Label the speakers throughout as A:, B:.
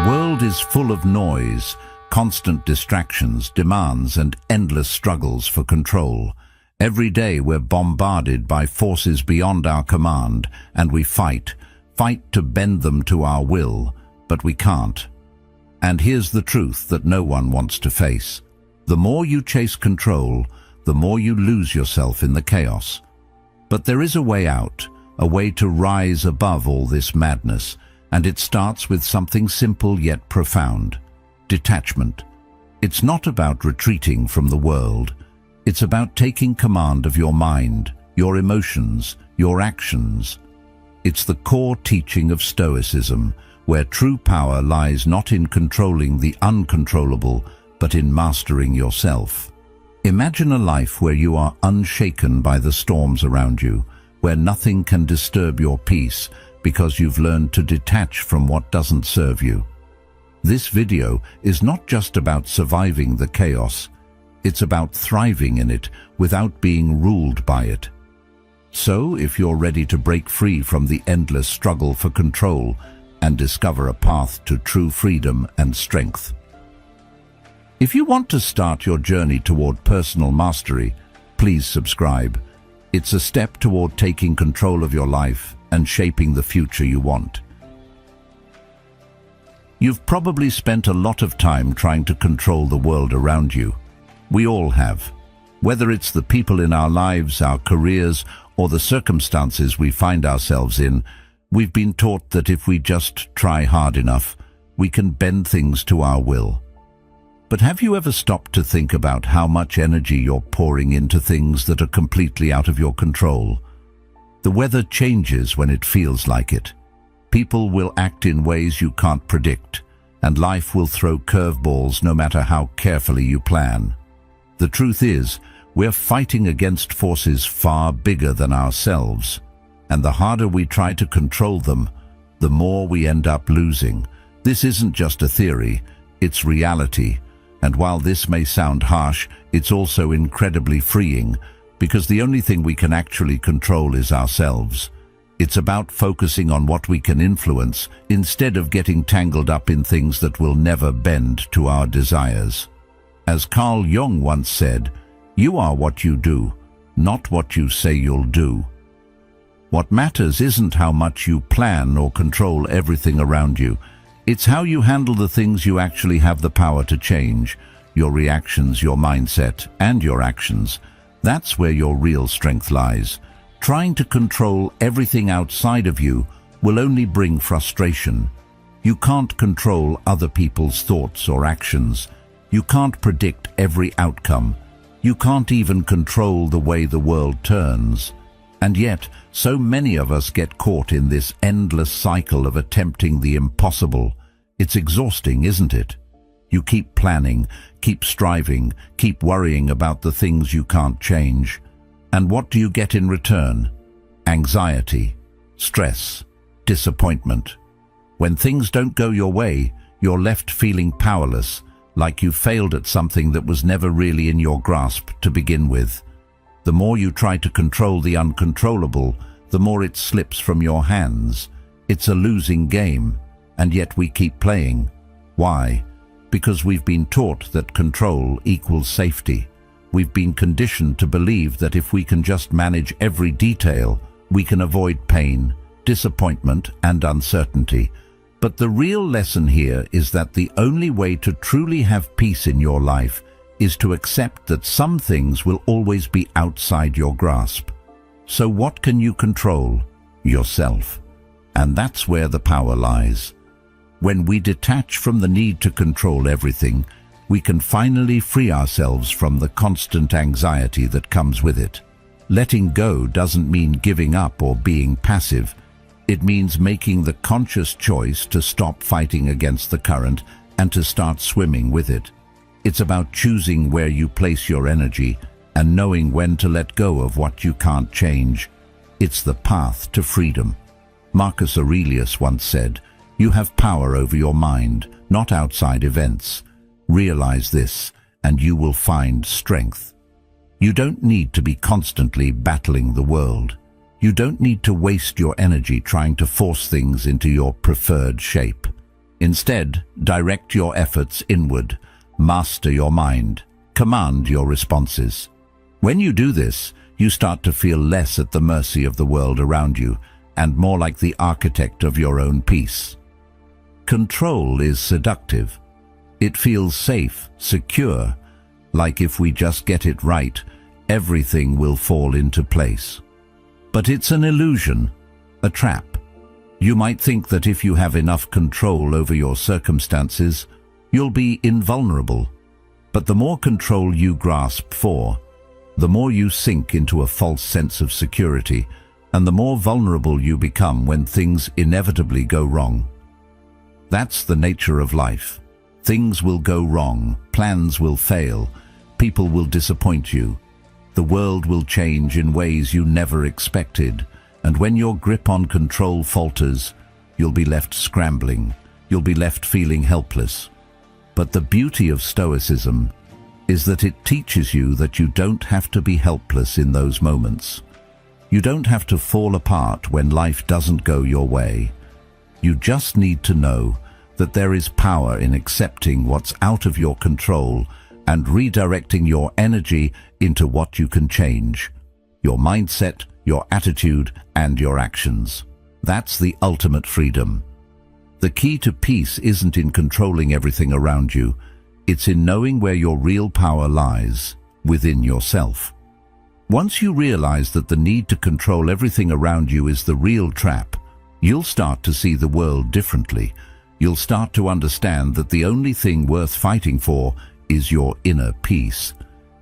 A: world is full of noise, constant distractions, demands, and endless struggles for control. Every day we're bombarded by forces beyond our command, and we fight to bend them to our will, but we can't. And here's the truth that no one wants to face. The more you chase control, the more you lose yourself in the chaos. But there is a way out, a way to rise above all this madness, and it starts with something simple yet profound: detachment. It's not about retreating from the world. It's about taking command of your mind, your emotions, your actions. It's the core teaching of Stoicism, where true power lies not in controlling the uncontrollable, but in mastering yourself. Imagine a life where you are unshaken by the storms around you, where nothing can disturb your peace because you've learned to detach from what doesn't serve you. This video is not just about surviving the chaos, it's about thriving in it without being ruled by it. So, if you're ready to break free from the endless struggle for control and discover a path to true freedom and strength. If you want to start your journey toward personal mastery, please subscribe. It's a step toward taking control of your life and shaping the future you want. You've probably spent a lot of time trying to control the world around you. We all have. Whether it's the people in our lives, our careers, or the circumstances we find ourselves in, we've been taught that if we just try hard enough, we can bend things to our will. But have you ever stopped to think about how much energy you're pouring into things that are completely out of your control? The weather changes when it feels like it. People will act in ways you can't predict, and life will throw curveballs no matter how carefully you plan. The truth is, we're fighting against forces far bigger than ourselves, and the harder we try to control them, the more we end up losing. This isn't just a theory, it's reality. And while this may sound harsh, it's also incredibly freeing, because the only thing we can actually control is ourselves. It's about focusing on what we can influence, instead of getting tangled up in things that will never bend to our desires. As Carl Jung once said, "You are what you do, not what you say you'll do." What matters isn't how much you plan or control everything around you. It's how you handle the things you actually have the power to change, your reactions, your mindset, and your actions. That's where your real strength lies. Trying to control everything outside of you will only bring frustration. You can't control other people's thoughts or actions. You can't predict every outcome. You can't even control the way the world turns. And yet, so many of us get caught in this endless cycle of attempting the impossible. It's exhausting, isn't it? You keep planning, keep striving, keep worrying about the things you can't change. And what do you get in return? Anxiety, stress, disappointment. When things don't go your way, you're left feeling powerless, like you failed at something that was never really in your grasp to begin with. The more you try to control the uncontrollable, the more it slips from your hands. It's a losing game, and yet we keep playing. Why? Because we've been taught that control equals safety. We've been conditioned to believe that if we can just manage every detail, we can avoid pain, disappointment, and uncertainty. But the real lesson here is that the only way to truly have peace in your life is to accept that some things will always be outside your grasp. So what can you control? Yourself. And that's where the power lies. When we detach from the need to control everything, we can finally free ourselves from the constant anxiety that comes with it. Letting go doesn't mean giving up or being passive. It means making the conscious choice to stop fighting against the current and to start swimming with it. It's about choosing where you place your energy and knowing when to let go of what you can't change. It's the path to freedom. Marcus Aurelius once said, "You have power over your mind, not outside events. Realize this, and you will find strength." You don't need to be constantly battling the world. You don't need to waste your energy trying to force things into your preferred shape. Instead, direct your efforts inward, master your mind, command your responses. When you do this, you start to feel less at the mercy of the world around you and more like the architect of your own peace. Control is seductive. It feels safe, secure, like if we just get it right, everything will fall into place. But it's an illusion, a trap. You might think that if you have enough control over your circumstances, you'll be invulnerable. But the more control you grasp for, the more you sink into a false sense of security, and the more vulnerable you become when things inevitably go wrong. That's the nature of life. Things will go wrong, plans will fail, people will disappoint you. The world will change in ways you never expected, and when your grip on control falters, you'll be left scrambling, you'll be left feeling helpless. But the beauty of Stoicism is that it teaches you that you don't have to be helpless in those moments. You don't have to fall apart when life doesn't go your way. You just need to know that there is power in accepting what's out of your control and redirecting your energy into what you can change. Your mindset, your attitude, and your actions. That's the ultimate freedom. The key to peace isn't in controlling everything around you. It's in knowing where your real power lies, within yourself. Once you realize that the need to control everything around you is the real trap, you'll start to see the world differently. You'll start to understand that the only thing worth fighting for is your inner peace.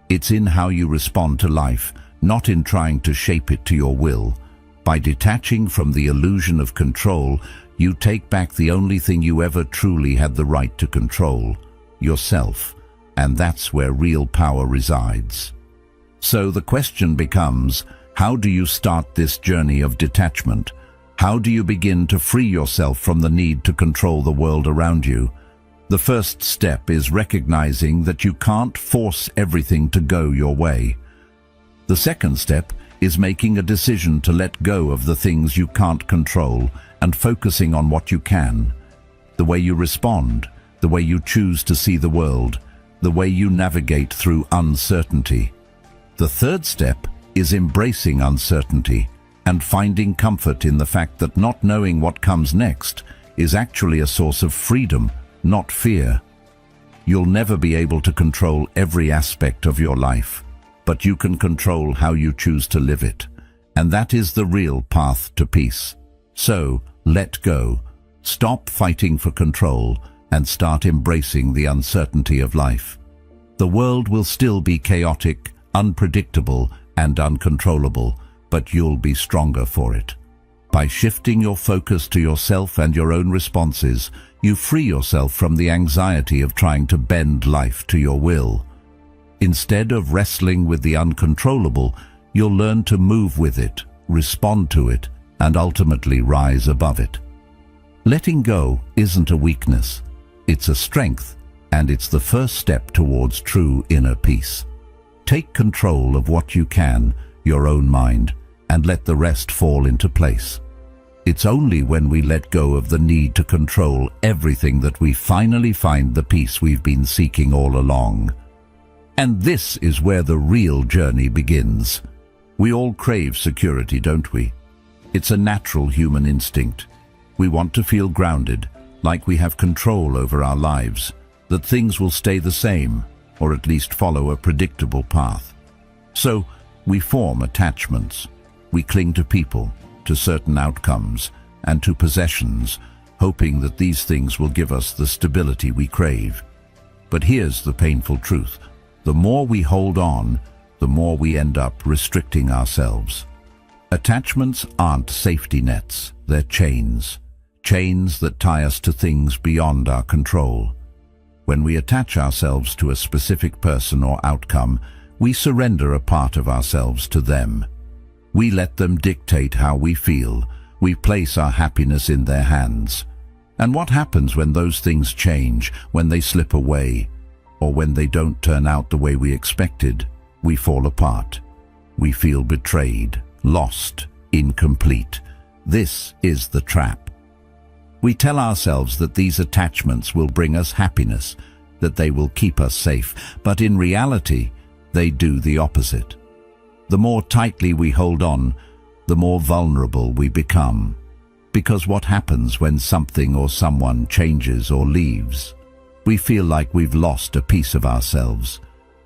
A: It's in how you respond to life, not in trying to shape it to your will. By detaching from the illusion of control, you take back the only thing you ever truly had the right to control, yourself, and that's where real power resides. So the question becomes, how do you start this journey of detachment? How do you begin to free yourself from the need to control the world around you? The first step is recognizing that you can't force everything to go your way. The second step is making a decision to let go of the things you can't control and focusing on what you can. The way you respond, the way you choose to see the world, the way you navigate through uncertainty. The third step is embracing uncertainty and finding comfort in the fact that not knowing what comes next is actually a source of freedom, not fear. You'll never be able to control every aspect of your life, but you can control how you choose to live it, and that is the real path to peace. So, let go, stop fighting for control, and start embracing the uncertainty of life. The world will still be chaotic, unpredictable, and uncontrollable, but you'll be stronger for it. By shifting your focus to yourself and your own responses, you free yourself from the anxiety of trying to bend life to your will. Instead of wrestling with the uncontrollable, you'll learn to move with it, respond to it, and ultimately rise above it. Letting go isn't a weakness, it's a strength, and it's the first step towards true inner peace. Take control of what you can, your own mind, and let the rest fall into place. It's only when we let go of the need to control everything that we finally find the peace we've been seeking all along. And this is where the real journey begins. We all crave security, don't we? It's a natural human instinct. We want to feel grounded, like we have control over our lives, that things will stay the same, or at least follow a predictable path. So, we form attachments. We cling to people, to certain outcomes, and to possessions, hoping that these things will give us the stability we crave. But here's the painful truth. The more we hold on, the more we end up restricting ourselves. Attachments aren't safety nets, they're chains. Chains that tie us to things beyond our control. When we attach ourselves to a specific person or outcome, we surrender a part of ourselves to them. We let them dictate how we feel. We place our happiness in their hands. And what happens when those things change, when they slip away, or when they don't turn out the way we expected? We fall apart. We feel betrayed, lost, incomplete. This is the trap. We tell ourselves that these attachments will bring us happiness, that they will keep us safe, but in reality, they do the opposite. The more tightly we hold on, the more vulnerable we become. Because what happens when something or someone changes or leaves? We feel like we've lost a piece of ourselves.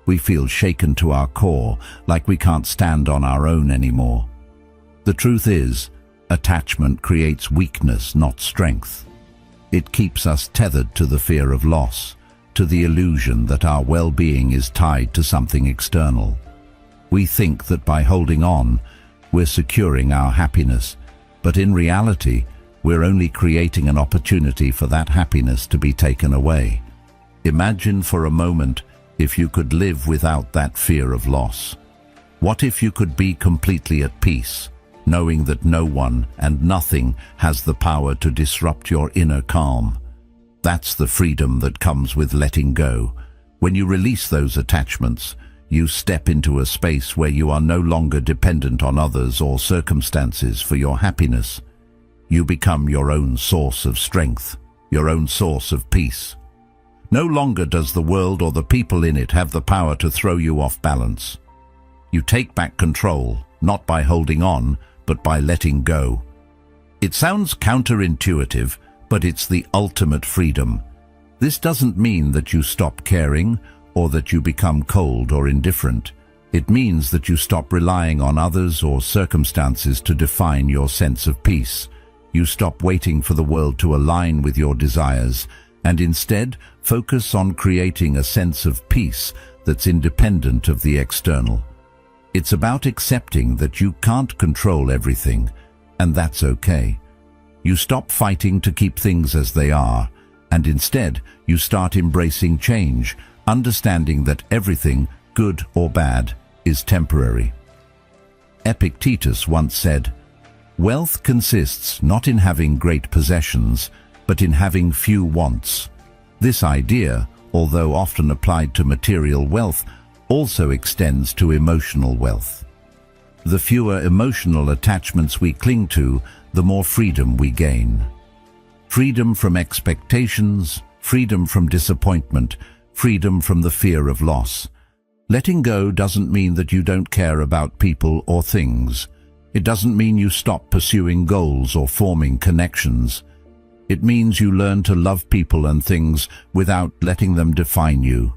A: We feel shaken to our core, like we can't stand on our own anymore. The truth is, attachment creates weakness, not strength. It keeps us tethered to the fear of loss, to the illusion that our well-being is tied to something external. We think that by holding on, we're securing our happiness, but in reality, we're only creating an opportunity for that happiness to be taken away. Imagine for a moment if you could live without that fear of loss. What if you could be completely at peace, knowing that no one and nothing has the power to disrupt your inner calm? That's the freedom that comes with letting go. When you release those attachments, you step into a space where you are no longer dependent on others or circumstances for your happiness. You become your own source of strength, your own source of peace. No longer does the world or the people in it have the power to throw you off balance. You take back control, not by holding on, but by letting go. It sounds counterintuitive, but it's the ultimate freedom. This doesn't mean that you stop caring or that you become cold or indifferent. It means that you stop relying on others or circumstances to define your sense of peace. You stop waiting for the world to align with your desires and instead focus on creating a sense of peace that's independent of the external. It's about accepting that you can't control everything, and that's okay. You stop fighting to keep things as they are, and instead you start embracing change, understanding that everything, good or bad, is temporary. Epictetus once said, "Wealth consists not in having great possessions, but in having few wants." This idea, although often applied to material wealth, also extends to emotional wealth. The fewer emotional attachments we cling to, the more freedom we gain. Freedom from expectations, freedom from disappointment, freedom from the fear of loss. Letting go doesn't mean that you don't care about people or things. It doesn't mean you stop pursuing goals or forming connections. It means you learn to love people and things without letting them define you.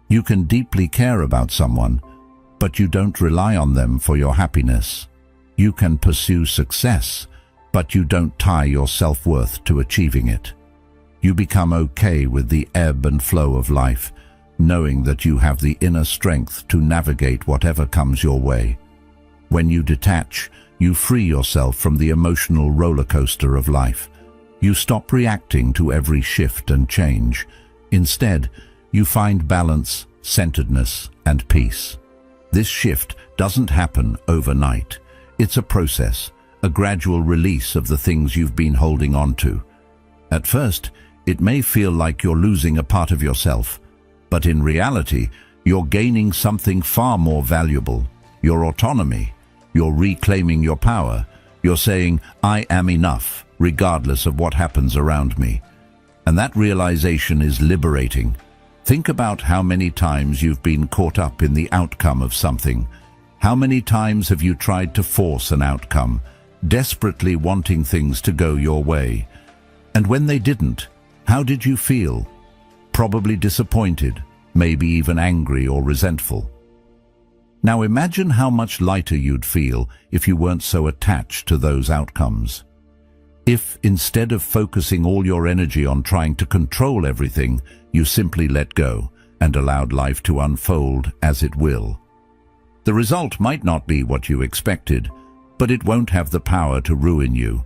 A: You can deeply care about someone, but you don't rely on them for your happiness. You can pursue success, but you don't tie your self-worth to achieving it. You become okay with the ebb and flow of life, knowing that you have the inner strength to navigate whatever comes your way. When you detach, you free yourself from the emotional roller coaster of life. You stop reacting to every shift and change. Instead, you find balance, centeredness, and peace. This shift doesn't happen overnight. It's a process, a gradual release of the things you've been holding on to. At first, it may feel like you're losing a part of yourself, but in reality, you're gaining something far more valuable: your autonomy. You're reclaiming your power. You're saying, "I am enough, regardless of what happens around me." And that realization is liberating. Think about how many times you've been caught up in the outcome of something. How many times have you tried to force an outcome, desperately wanting things to go your way? And when they didn't, how did you feel? Probably disappointed, maybe even angry or resentful. Now imagine how much lighter you'd feel if you weren't so attached to those outcomes. If, instead of focusing all your energy on trying to control everything, you simply let go and allowed life to unfold as it will. The result might not be what you expected, but it won't have the power to ruin you.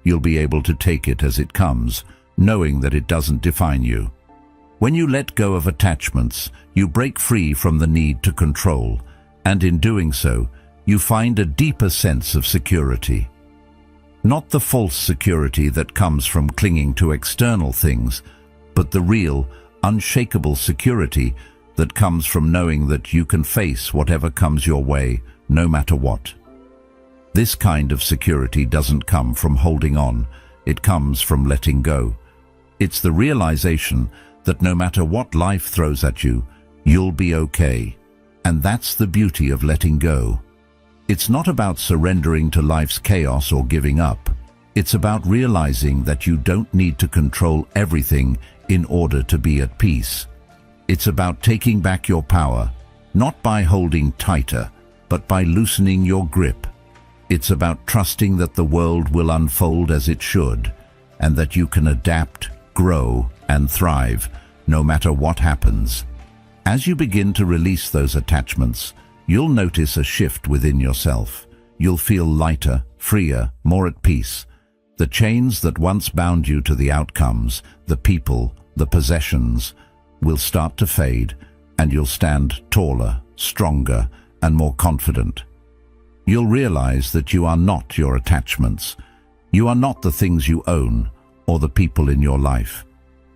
A: You'll be able to take it as it comes, knowing that it doesn't define you. When you let go of attachments, you break free from the need to control, and in doing so, you find a deeper sense of security. Not the false security that comes from clinging to external things, but the real, unshakable security that comes from knowing that you can face whatever comes your way, no matter what. This kind of security doesn't come from holding on. it comes from letting go. It's the realization that no matter what life throws at you, you'll be okay. And that's the beauty of letting go. It's not about surrendering to life's chaos or giving up. It's about realizing that you don't need to control everything in order to be at peace. It's about taking back your power, not by holding tighter, but by loosening your grip. It's about trusting that the world will unfold as it should, and that you can adapt, grow, and thrive, no matter what happens. As you begin to release those attachments, you'll notice a shift within yourself. You'll feel lighter, freer, more at peace. The chains that once bound you to the outcomes, the people, the possessions, will start to fade, and you'll stand taller, stronger, and more confident. You'll realize that you are not your attachments. You are not the things you own or the people in your life.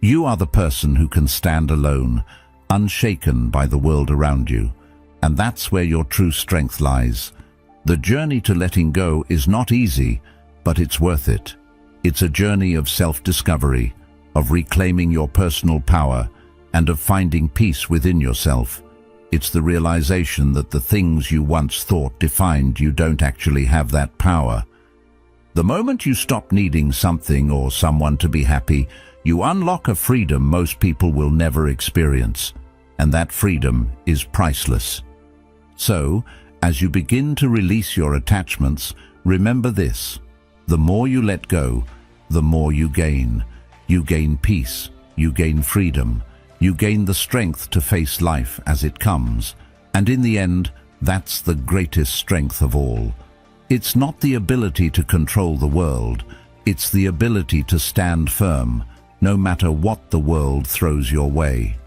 A: You are the person who can stand alone, unshaken by the world around you. And that's where your true strength lies. The journey to letting go is not easy, but it's worth it. It's a journey of self-discovery, of reclaiming your personal power, and of finding peace within yourself. It's the realization that the things you once thought defined you don't actually have that power. The moment you stop needing something or someone to be happy, you unlock a freedom most people will never experience, and that freedom is priceless. So, as you begin to release your attachments, remember this: the more you let go, the more you gain. You gain peace, you gain freedom, you gain the strength to face life as it comes. And in the end, that's the greatest strength of all. It's not the ability to control the world, it's the ability to stand firm, no matter what the world throws your way.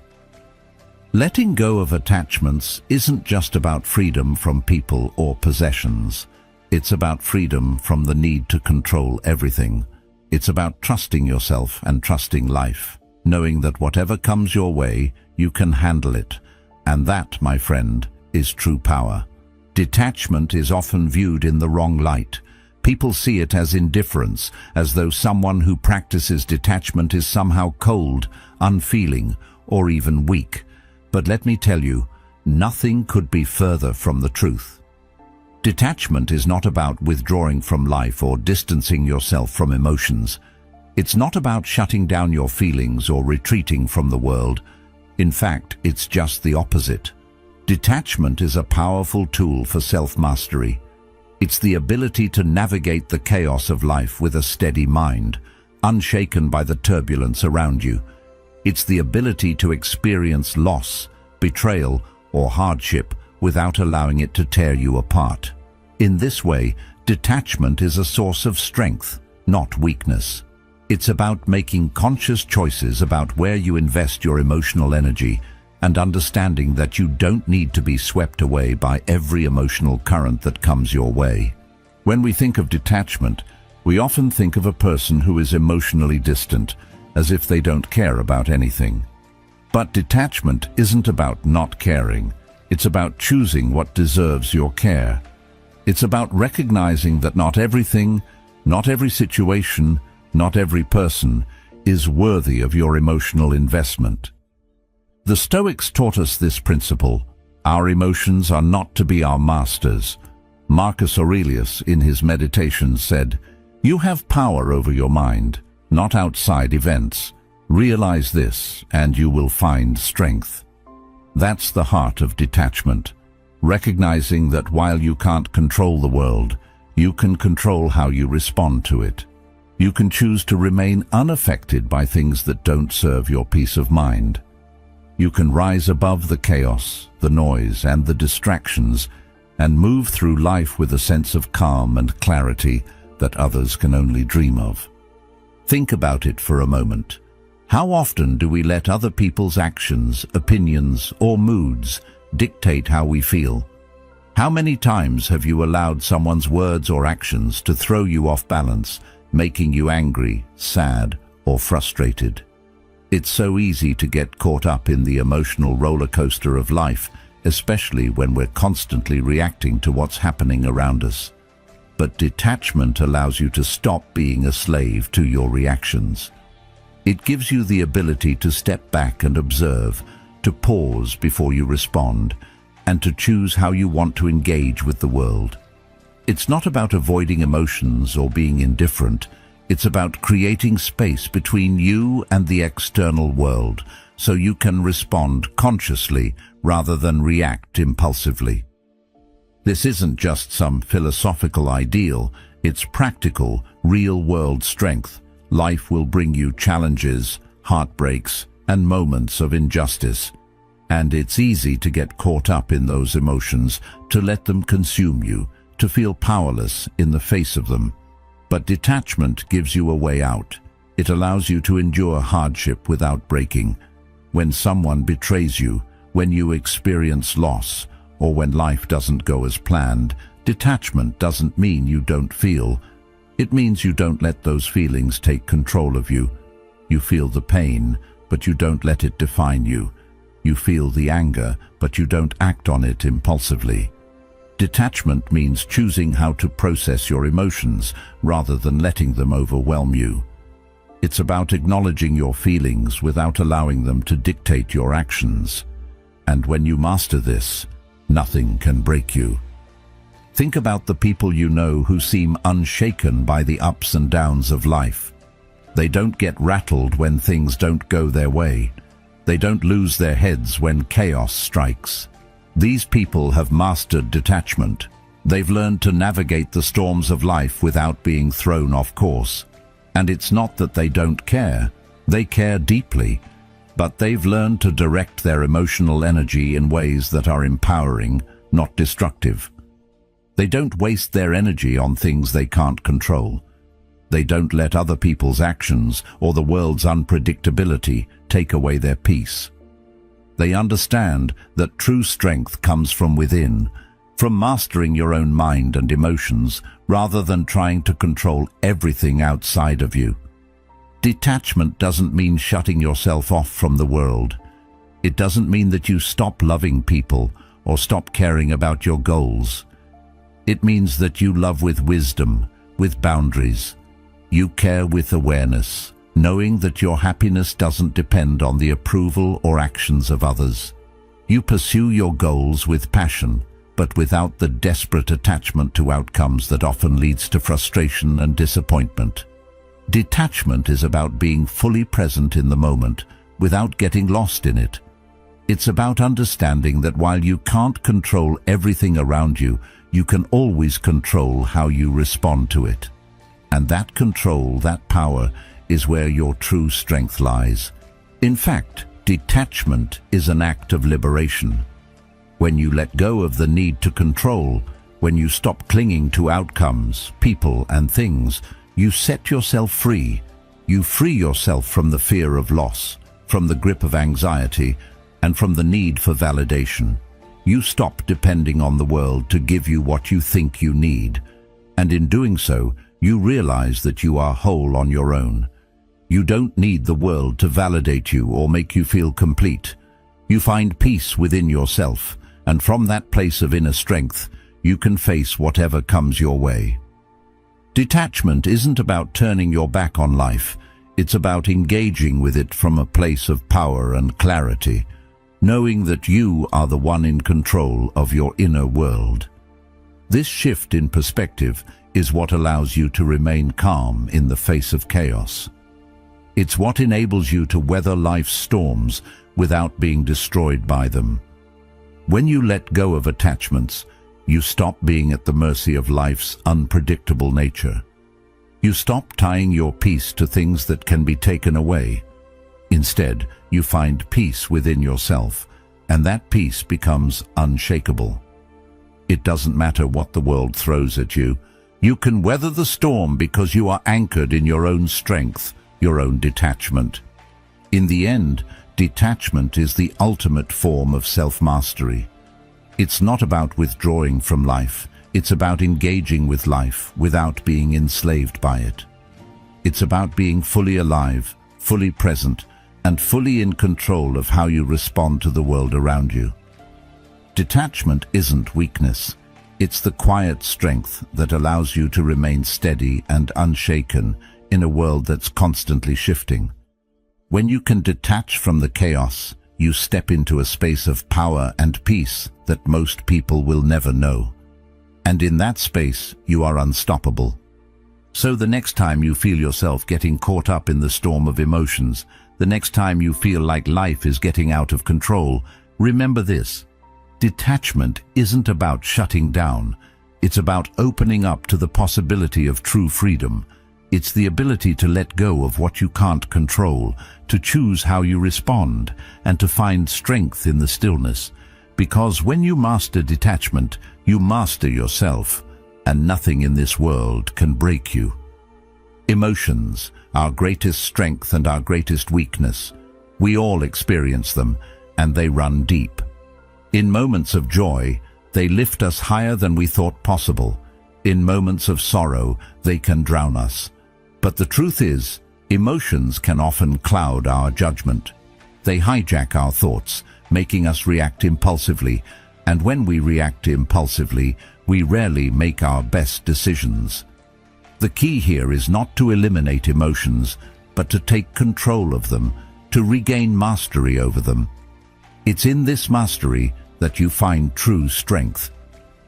A: Letting go of attachments isn't just about freedom from people or possessions. It's about freedom from the need to control everything. It's about trusting yourself and trusting life, knowing that whatever comes your way, you can handle it. And that, my friend, is true power. Detachment is often viewed in the wrong light. People see it as indifference, as though someone who practices detachment is somehow cold, unfeeling, or even weak. But let me tell you, nothing could be further from the truth. Detachment is not about withdrawing from life or distancing yourself from emotions. It's not about shutting down your feelings or retreating from the world. In fact, it's just the opposite. Detachment is a powerful tool for self-mastery. It's the ability to navigate the chaos of life with a steady mind, unshaken by the turbulence around you. It's the ability to experience loss, betrayal, or hardship without allowing it to tear you apart. In this way, detachment is a source of strength, not weakness. It's about making conscious choices about where you invest your emotional energy and understanding that you don't need to be swept away by every emotional current that comes your way. When we think of detachment, we often think of a person who is emotionally distant, as if they don't care about anything. But detachment isn't about not caring. It's about choosing what deserves your care. It's about recognizing that not everything, not every situation, not every person is worthy of your emotional investment. The Stoics taught us this principle. Our emotions are not to be our masters. Marcus Aurelius, in his Meditations, said, "You have power over your mind, not outside events. Realize this, and you will find strength." That's the heart of detachment. Recognizing that while you can't control the world, you can control how you respond to it. You can choose to remain unaffected by things that don't serve your peace of mind. You can rise above the chaos, the noise, and the distractions, and move through life with a sense of calm and clarity that others can only dream of. Think about it for a moment. How often do we let other people's actions, opinions, or moods dictate how we feel? How many times have you allowed someone's words or actions to throw you off balance, making you angry, sad, or frustrated? It's so easy to get caught up in the emotional roller coaster of life, especially when we're constantly reacting to what's happening around us. but detachment allows you to stop being a slave to your reactions. It gives you the ability to step back and observe, to pause before you respond, and to choose how you want to engage with the world. It's not about avoiding emotions or being indifferent. It's about creating space between you and the external world, so you can respond consciously rather than react impulsively. This isn't just some philosophical ideal, it's practical, real-world strength. Life will bring you challenges, heartbreaks, and moments of injustice. And it's easy to get caught up in those emotions, to let them consume you, to feel powerless in the face of them. But detachment gives you a way out. It allows you to endure hardship without breaking. When someone betrays you, when you experience loss, or when life doesn't go as planned, detachment doesn't mean you don't feel. It means you don't let those feelings take control of you. You feel the pain, but you don't let it define you. You feel the anger, but you don't act on it impulsively. Detachment means choosing how to process your emotions rather than letting them overwhelm you. It's about acknowledging your feelings without allowing them to dictate your actions. And when you master this, nothing can break you. Think about the people you know who seem unshaken by the ups and downs of life. They don't get rattled when things don't go their way. They don't lose their heads when chaos strikes. These people have mastered detachment. They've learned to navigate the storms of life without being thrown off course. And it's not that they don't care. They care deeply. But they've learned to direct their emotional energy in ways that are empowering, not destructive. They don't waste their energy on things they can't control. They don't let other people's actions or the world's unpredictability take away their peace. They understand that true strength comes from within, from mastering your own mind and emotions, rather than trying to control everything outside of you. Detachment doesn't mean shutting yourself off from the world. It doesn't mean that you stop loving people or stop caring about your goals. It means that you love with wisdom, with boundaries. You care with awareness, knowing that your happiness doesn't depend on the approval or actions of others. You pursue your goals with passion, but without the desperate attachment to outcomes that often leads to frustration and disappointment. Detachment is about being fully present in the moment, without getting lost in it. It's about understanding that while you can't control everything around you, you can always control how you respond to it. And that control, that power, is where your true strength lies. In fact, detachment is an act of liberation. When you let go of the need to control, when you stop clinging to outcomes, people, and things, you set yourself free. You free yourself from the fear of loss, from the grip of anxiety, and from the need for validation. You stop depending on the world to give you what you think you need. And in doing so, you realize that you are whole on your own. You don't need the world to validate you or make you feel complete. You find peace within yourself, and from that place of inner strength, you can face whatever comes your way. Detachment isn't about turning your back on life. It's about engaging with it from a place of power and clarity, knowing that you are the one in control of your inner world. This shift in perspective is what allows you to remain calm in the face of chaos. It's what enables you to weather life's storms without being destroyed by them. When you let go of attachments, you stop being at the mercy of life's unpredictable nature. You stop tying your peace to things that can be taken away. Instead, you find peace within yourself, and that peace becomes unshakable. It doesn't matter what the world throws at you. You can weather the storm because you are anchored in your own strength, your own detachment. In the end, detachment is the ultimate form of self-mastery. It's not about withdrawing from life. It's about engaging with life without being enslaved by it. It's about being fully alive, fully present, and fully in control of how you respond to the world around you. Detachment isn't weakness. It's the quiet strength that allows you to remain steady and unshaken in a world that's constantly shifting. When you can detach from the chaos, you step into a space of power and peace that most people will never know. And in that space, you are unstoppable. So the next time you feel yourself getting caught up in the storm of emotions, the next time you feel like life is getting out of control, remember this: detachment isn't about shutting down. It's about opening up to the possibility of true freedom. It's the ability to let go of what you can't control, to choose how you respond, and to find strength in the stillness. Because when you master detachment, you master yourself, and nothing in this world can break you. Emotions, our greatest strength and our greatest weakness. We all experience them, and they run deep. In moments of joy, they lift us higher than we thought possible. In moments of sorrow, they can drown us. But the truth is, emotions can often cloud our judgment. They hijack our thoughts, making us react impulsively, and when we react impulsively, we rarely make our best decisions. The key here is not to eliminate emotions, but to take control of them, to regain mastery over them. It's in this mastery that you find true strength.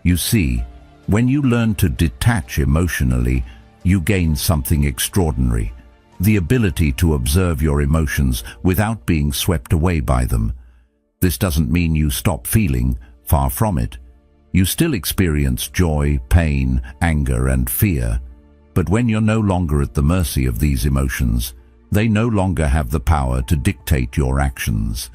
A: You see, when you learn to detach emotionally, you gain something extraordinary: the ability to observe your emotions without being swept away by them. This doesn't mean you stop feeling, far from it. You still experience joy, pain, anger, and fear. But when you're no longer at the mercy of these emotions, they no longer have the power to dictate your actions.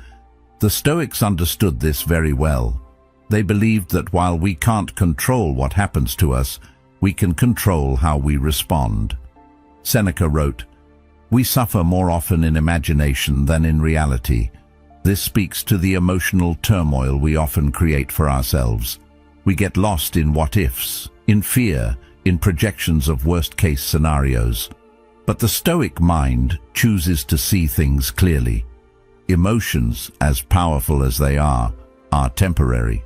A: The Stoics understood this very well. They believed that while we can't control what happens to us, we can control how we respond. Seneca wrote, "We suffer more often in imagination than in reality." This speaks to the emotional turmoil we often create for ourselves. We get lost in what-ifs, in fear, in projections of worst-case scenarios. But the Stoic mind chooses to see things clearly. Emotions, as powerful as they are temporary.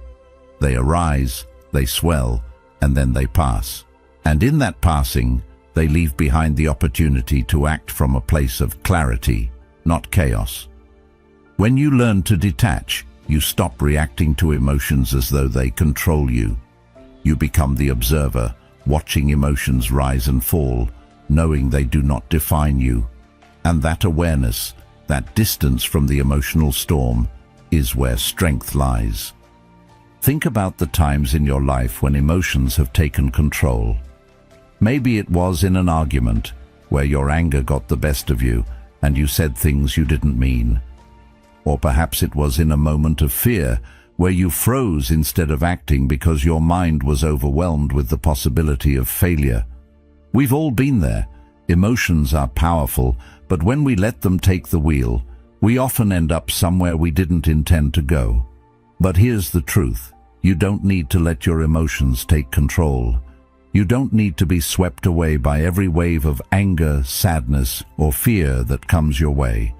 A: They arise, they swell, and then they pass. And in that passing, they leave behind the opportunity to act from a place of clarity, not chaos. When you learn to detach, you stop reacting to emotions as though they control you. You become the observer, watching emotions rise and fall, knowing they do not define you. And that awareness, that distance from the emotional storm, is where strength lies. Think about the times in your life when emotions have taken control. Maybe it was in an argument where your anger got the best of you and you said things you didn't mean. Or perhaps it was in a moment of fear where you froze instead of acting because your mind was overwhelmed with the possibility of failure. We've all been there. Emotions are powerful, but when we let them take the wheel, we often end up somewhere we didn't intend to go. But here's the truth: you don't need to let your emotions take control. You don't need to be swept away by every wave of anger, sadness, or fear that comes your way.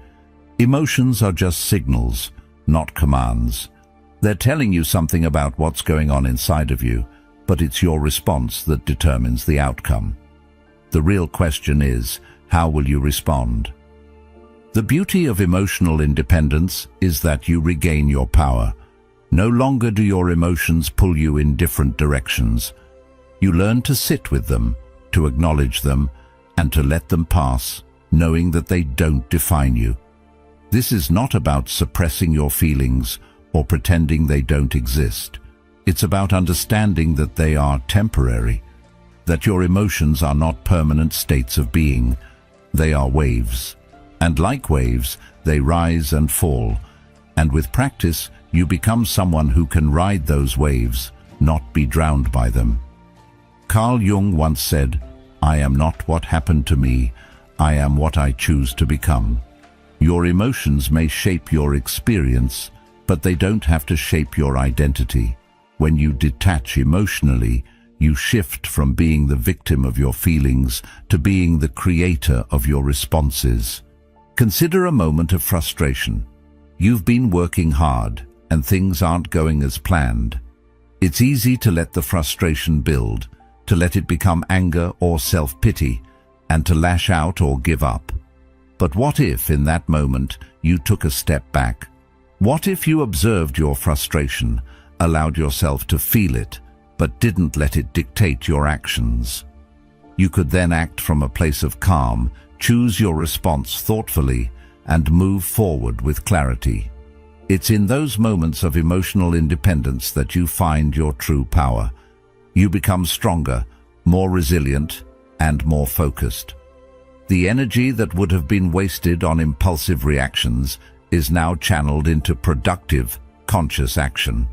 A: Emotions are just signals, not commands. They're telling you something about what's going on inside of you, but it's your response that determines the outcome. The real question is, how will you respond? The beauty of emotional independence is that you regain your power. No longer do your emotions pull you in different directions. You learn to sit with them, to acknowledge them, and to let them pass, knowing that they don't define you. This is not about suppressing your feelings or pretending they don't exist. It's about understanding that they are temporary, that your emotions are not permanent states of being. They are waves. And like waves, they rise and fall. And with practice, you become someone who can ride those waves, not be drowned by them. Carl Jung once said, "I am not what happened to me, I am what I choose to become." Your emotions may shape your experience, but they don't have to shape your identity. When you detach emotionally, you shift from being the victim of your feelings to being the creator of your responses. Consider a moment of frustration. You've been working hard, and things aren't going as planned. It's easy to let the frustration build, to let it become anger or self-pity, and to lash out or give up. But what if, in that moment, you took a step back? What if you observed your frustration, allowed yourself to feel it, but didn't let it dictate your actions? You could then act from a place of calm, choose your response thoughtfully, and move forward with clarity. It's in those moments of emotional independence that you find your true power. You become stronger, more resilient, and more focused. The energy that would have been wasted on impulsive reactions is now channeled into productive, conscious action.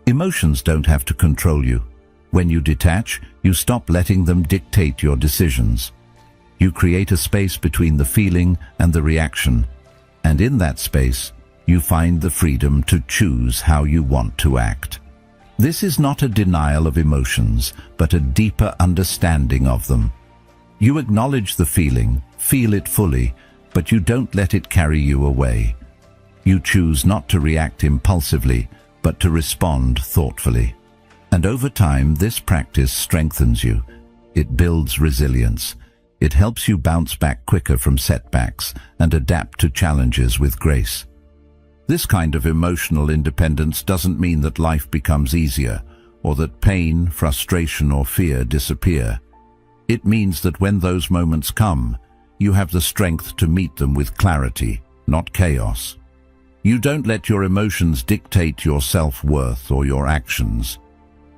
A: Emotions don't have to control you. When you detach, you stop letting them dictate your decisions. You create a space between the feeling and the reaction, and in that space, you find the freedom to choose how you want to act. This is not a denial of emotions, but a deeper understanding of them. You acknowledge the feeling, feel it fully, but you don't let it carry you away. You choose not to react impulsively, but to respond thoughtfully. And over time, this practice strengthens you. It builds resilience. It helps you bounce back quicker from setbacks and adapt to challenges with grace. This kind of emotional independence doesn't mean that life becomes easier, or that pain, frustration, or fear disappear. It means that when those moments come, you have the strength to meet them with clarity, not chaos. You don't let your emotions dictate your self-worth or your actions.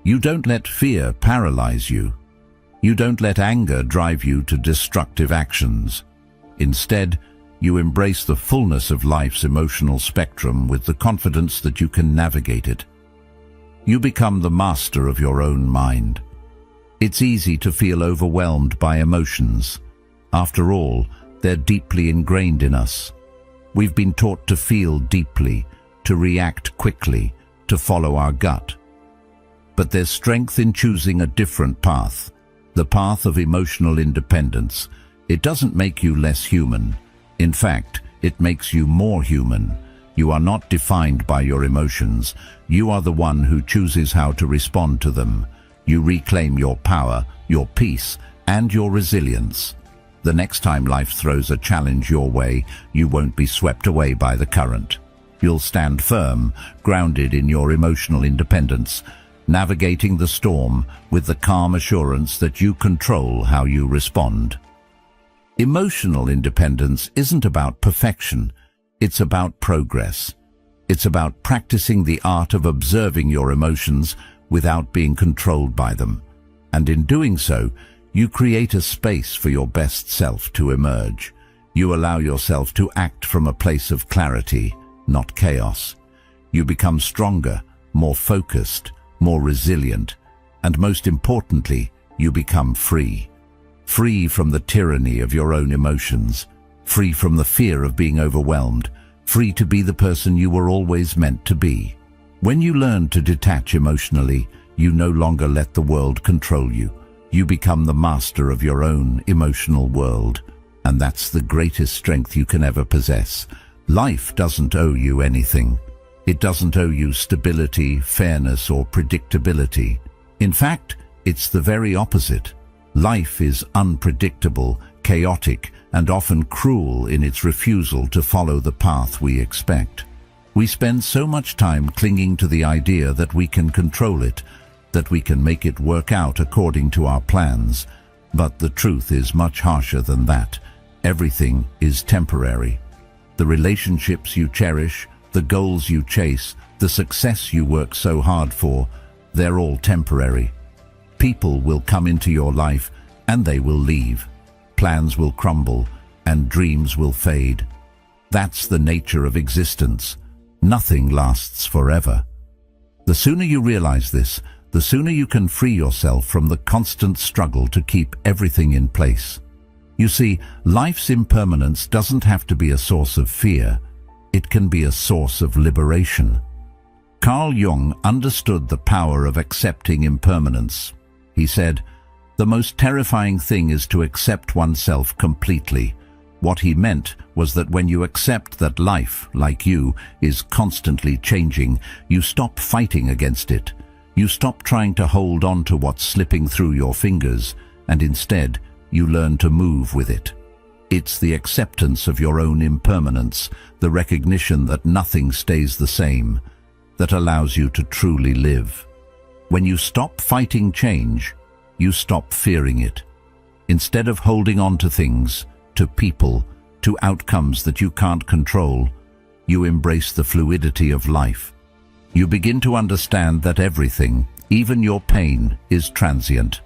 A: You don't let fear paralyze you. You don't let anger drive you to destructive actions. Instead, you embrace the fullness of life's emotional spectrum with the confidence that you can navigate it. You become the master of your own mind. It's easy to feel overwhelmed by emotions. After all, they're deeply ingrained in us. We've been taught to feel deeply, to react quickly, to follow our gut. But there's strength in choosing a different path, the path of emotional independence. It doesn't make you less human. In fact, it makes you more human. You are not defined by your emotions. You are the one who chooses how to respond to them. You reclaim your power, your peace, and your resilience. The next time life throws a challenge your way, you won't be swept away by the current. You'll stand firm, grounded in your emotional independence, navigating the storm with the calm assurance that you control how you respond. Emotional independence isn't about perfection, it's about progress. It's about practicing the art of observing your emotions without being controlled by them. And in doing so, you create a space for your best self to emerge. You allow yourself to act from a place of clarity, not chaos. You become stronger, more focused, more resilient, and most importantly, you become free. Free from the tyranny of your own emotions, free from the fear of being overwhelmed, free to be the person you were always meant to be. When you learn to detach emotionally, you no longer let the world control you. You become the master of your own emotional world, and that's the greatest strength you can ever possess. Life doesn't owe you anything. It doesn't owe you stability, fairness, or predictability. In fact, it's the very opposite. Life is unpredictable, chaotic, and often cruel in its refusal to follow the path we expect. We spend so much time clinging to the idea that we can control it, that we can make it work out according to our plans. But the truth is much harsher than that. Everything is temporary. The relationships you cherish, the goals you chase, the success you work so hard for, they're all temporary. People will come into your life and they will leave. Plans will crumble and dreams will fade. That's the nature of existence. Nothing lasts forever. The sooner you realize this, the sooner you can free yourself from the constant struggle to keep everything in place. You see, life's impermanence doesn't have to be a source of fear. It can be a source of liberation. Carl Jung understood the power of accepting impermanence. He said, "The most terrifying thing is to accept oneself completely." What he meant was that when you accept that life, like you, is constantly changing, you stop fighting against it. You stop trying to hold on to what's slipping through your fingers, and instead, you learn to move with it. It's the acceptance of your own impermanence, the recognition that nothing stays the same, that allows you to truly live. When you stop fighting change, you stop fearing it. Instead of holding on to things, to people, to outcomes that you can't control, you embrace the fluidity of life. You begin to understand that everything, even your pain, is transient.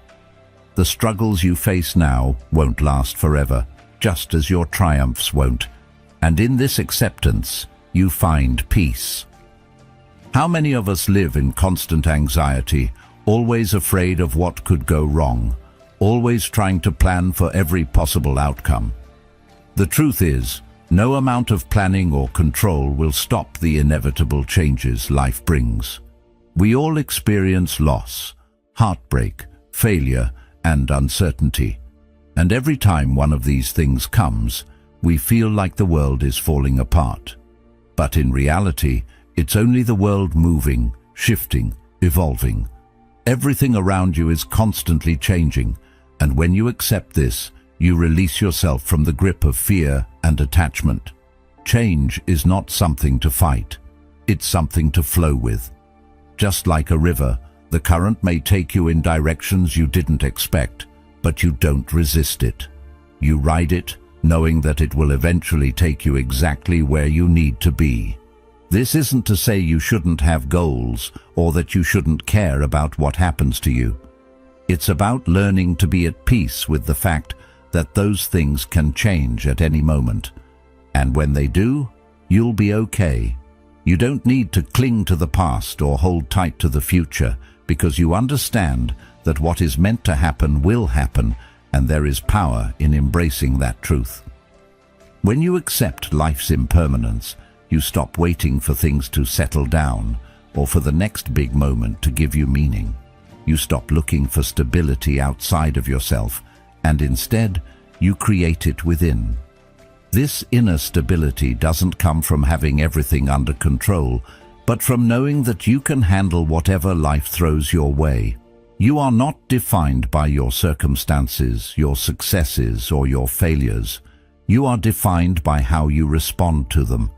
A: The struggles you face now won't last forever, just as your triumphs won't. And in this acceptance, you find peace. How many of us live in constant anxiety, always afraid of what could go wrong, always trying to plan for every possible outcome? The truth is, no amount of planning or control will stop the inevitable changes life brings. We all experience loss, heartbreak, failure, and uncertainty. And every time one of these things comes, we feel like the world is falling apart. But in reality, it's only the world moving, shifting, evolving. Everything around you is constantly changing, and when you accept this, you release yourself from the grip of fear and attachment. Change is not something to fight. It's something to flow with. Just like a river, the current may take you in directions you didn't expect, but you don't resist it. You ride it, knowing that it will eventually take you exactly where you need to be. This isn't to say you shouldn't have goals or that you shouldn't care about what happens to you. It's about learning to be at peace with the fact that those things can change at any moment. And when they do, you'll be okay. You don't need to cling to the past or hold tight to the future, because you understand that what is meant to happen will happen, and there is power in embracing that truth. When you accept life's impermanence, you stop waiting for things to settle down or for the next big moment to give you meaning. You stop looking for stability outside of yourself, and instead, you create it within. This inner stability doesn't come from having everything under control, but from knowing that you can handle whatever life throws your way. You are not defined by your circumstances, your successes, or your failures. You are defined by how you respond to them.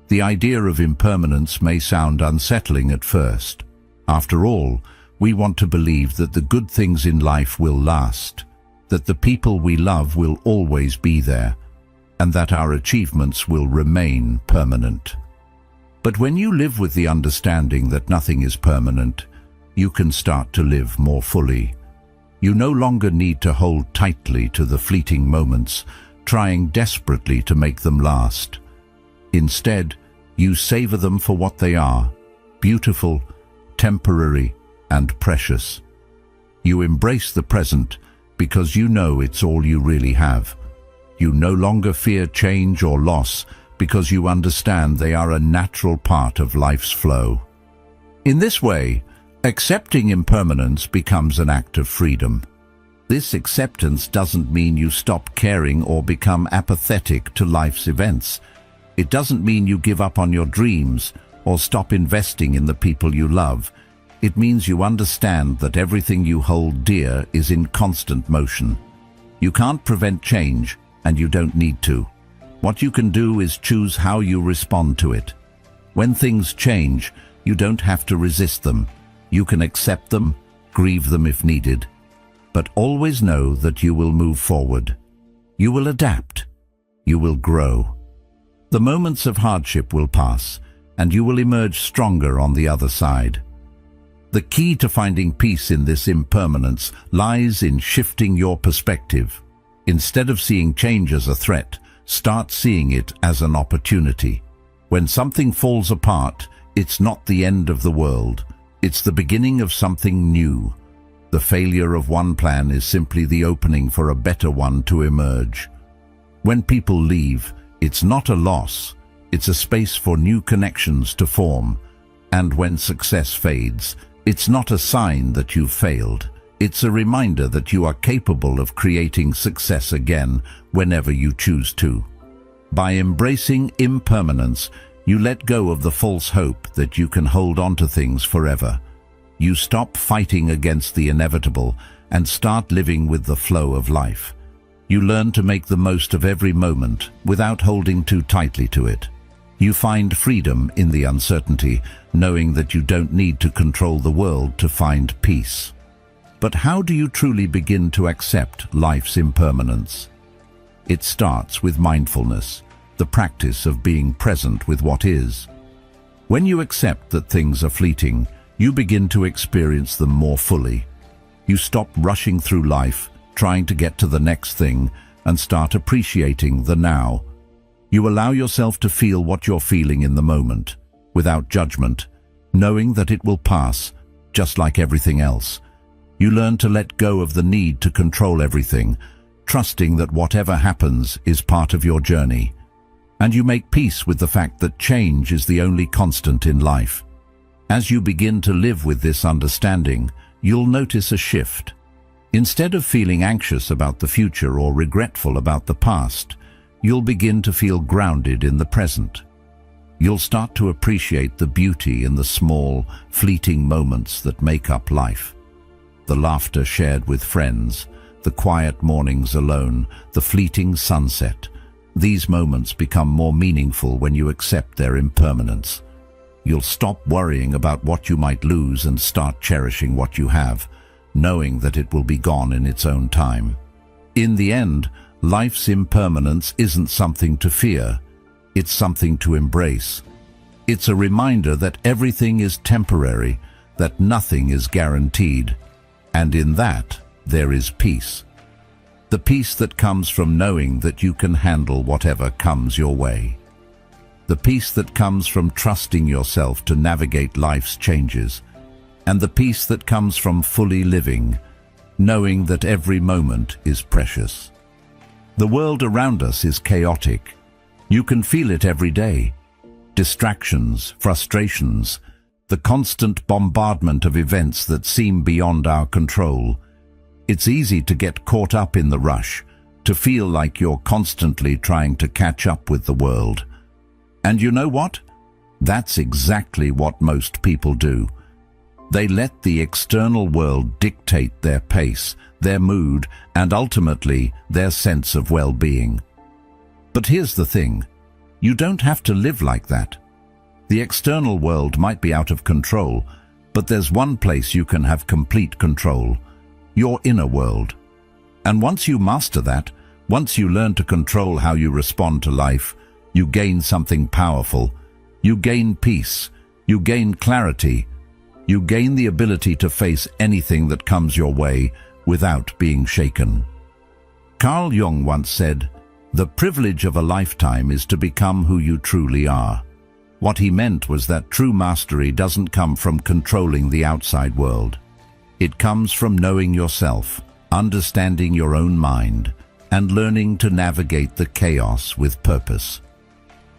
A: The idea of impermanence may sound unsettling at first. After all, we want to believe that the good things in life will last, that the people we love will always be there, and that our achievements will remain permanent. But when you live with the understanding that nothing is permanent, you can start to live more fully. You no longer need to hold tightly to the fleeting moments, trying desperately to make them last. Instead, you savor them for what they are: beautiful, temporary, and precious. You embrace the present because you know it's all you really have. You no longer fear change or loss because you understand they are a natural part of life's flow. In this way, accepting impermanence becomes an act of freedom. This acceptance doesn't mean you stop caring or become apathetic to life's events. It doesn't mean you give up on your dreams or stop investing in the people you love. It means you understand that everything you hold dear is in constant motion. You can't prevent change, and you don't need to. What you can do is choose how you respond to it. When things change, you don't have to resist them. You can accept them, grieve them if needed, but always know that you will move forward. You will adapt. You will grow. The moments of hardship will pass, and you will emerge stronger on the other side. The key to finding peace in this impermanence lies in shifting your perspective. Instead of seeing change as a threat, start seeing it as an opportunity. When something falls apart, it's not the end of the world. It's the beginning of something new. The failure of one plan is simply the opening for a better one to emerge. When people leave, it's not a loss. It's a space for new connections to form. And when success fades, it's not a sign that you've failed. It's a reminder that you are capable of creating success again whenever you choose to. By embracing impermanence, you let go of the false hope that you can hold on to things forever. You stop fighting against the inevitable and start living with the flow of life. You learn to make the most of every moment without holding too tightly to it. You find freedom in the uncertainty, knowing that you don't need to control the world to find peace. But how do you truly begin to accept life's impermanence? It starts with mindfulness, the practice of being present with what is. When you accept that things are fleeting, you begin to experience them more fully. You stop rushing through life, trying to get to the next thing, and start appreciating the now. You allow yourself to feel what you're feeling in the moment, without judgment, knowing that it will pass, just like everything else. You learn to let go of the need to control everything, trusting that whatever happens is part of your journey. And you make peace with the fact that change is the only constant in life. As you begin to live with this understanding, you'll notice a shift. Instead of feeling anxious about the future or regretful about the past, you'll begin to feel grounded in the present. You'll start to appreciate the beauty in the small, fleeting moments that make up life. The laughter shared with friends, the quiet mornings alone, the fleeting sunset. These moments become more meaningful when you accept their impermanence. You'll stop worrying about what you might lose and start cherishing what you have, knowing that it will be gone in its own time. In the end, life's impermanence isn't something to fear, it's something to embrace. It's a reminder that everything is temporary, that nothing is guaranteed, and in that, there is peace. The peace that comes from knowing that you can handle whatever comes your way. The peace that comes from trusting yourself to navigate life's changes, and the peace that comes from fully living, knowing that every moment is precious. The world around us is chaotic. You can feel it every day. Distractions, frustrations, the constant bombardment of events that seem beyond our control. It's easy to get caught up in the rush, to feel like you're constantly trying to catch up with the world. And you know what? That's exactly what most people do. They let the external world dictate their pace, their mood, and ultimately their sense of well-being. But here's the thing. You don't have to live like that. The external world might be out of control, but there's one place you can have complete control: your inner world. And once you master that, once you learn to control how you respond to life, you gain something powerful. You gain peace. You gain clarity. You gain the ability to face anything that comes your way without being shaken. Carl Jung once said, "The privilege of a lifetime is to become who you truly are." What he meant was that true mastery doesn't come from controlling the outside world. It comes from knowing yourself, understanding your own mind, and learning to navigate the chaos with purpose.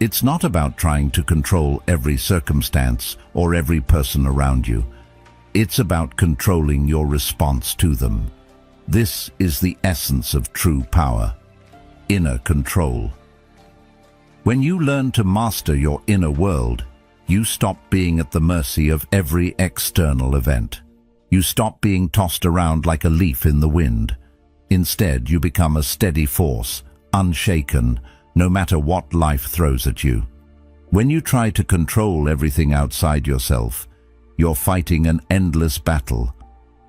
A: It's not about trying to control every circumstance or every person around you. It's about controlling your response to them. This is the essence of true power: inner control. When you learn to master your inner world, you stop being at the mercy of every external event. You stop being tossed around like a leaf in the wind. Instead, you become a steady force, unshaken, no matter what life throws at you. When you try to control everything outside yourself, you're fighting an endless battle.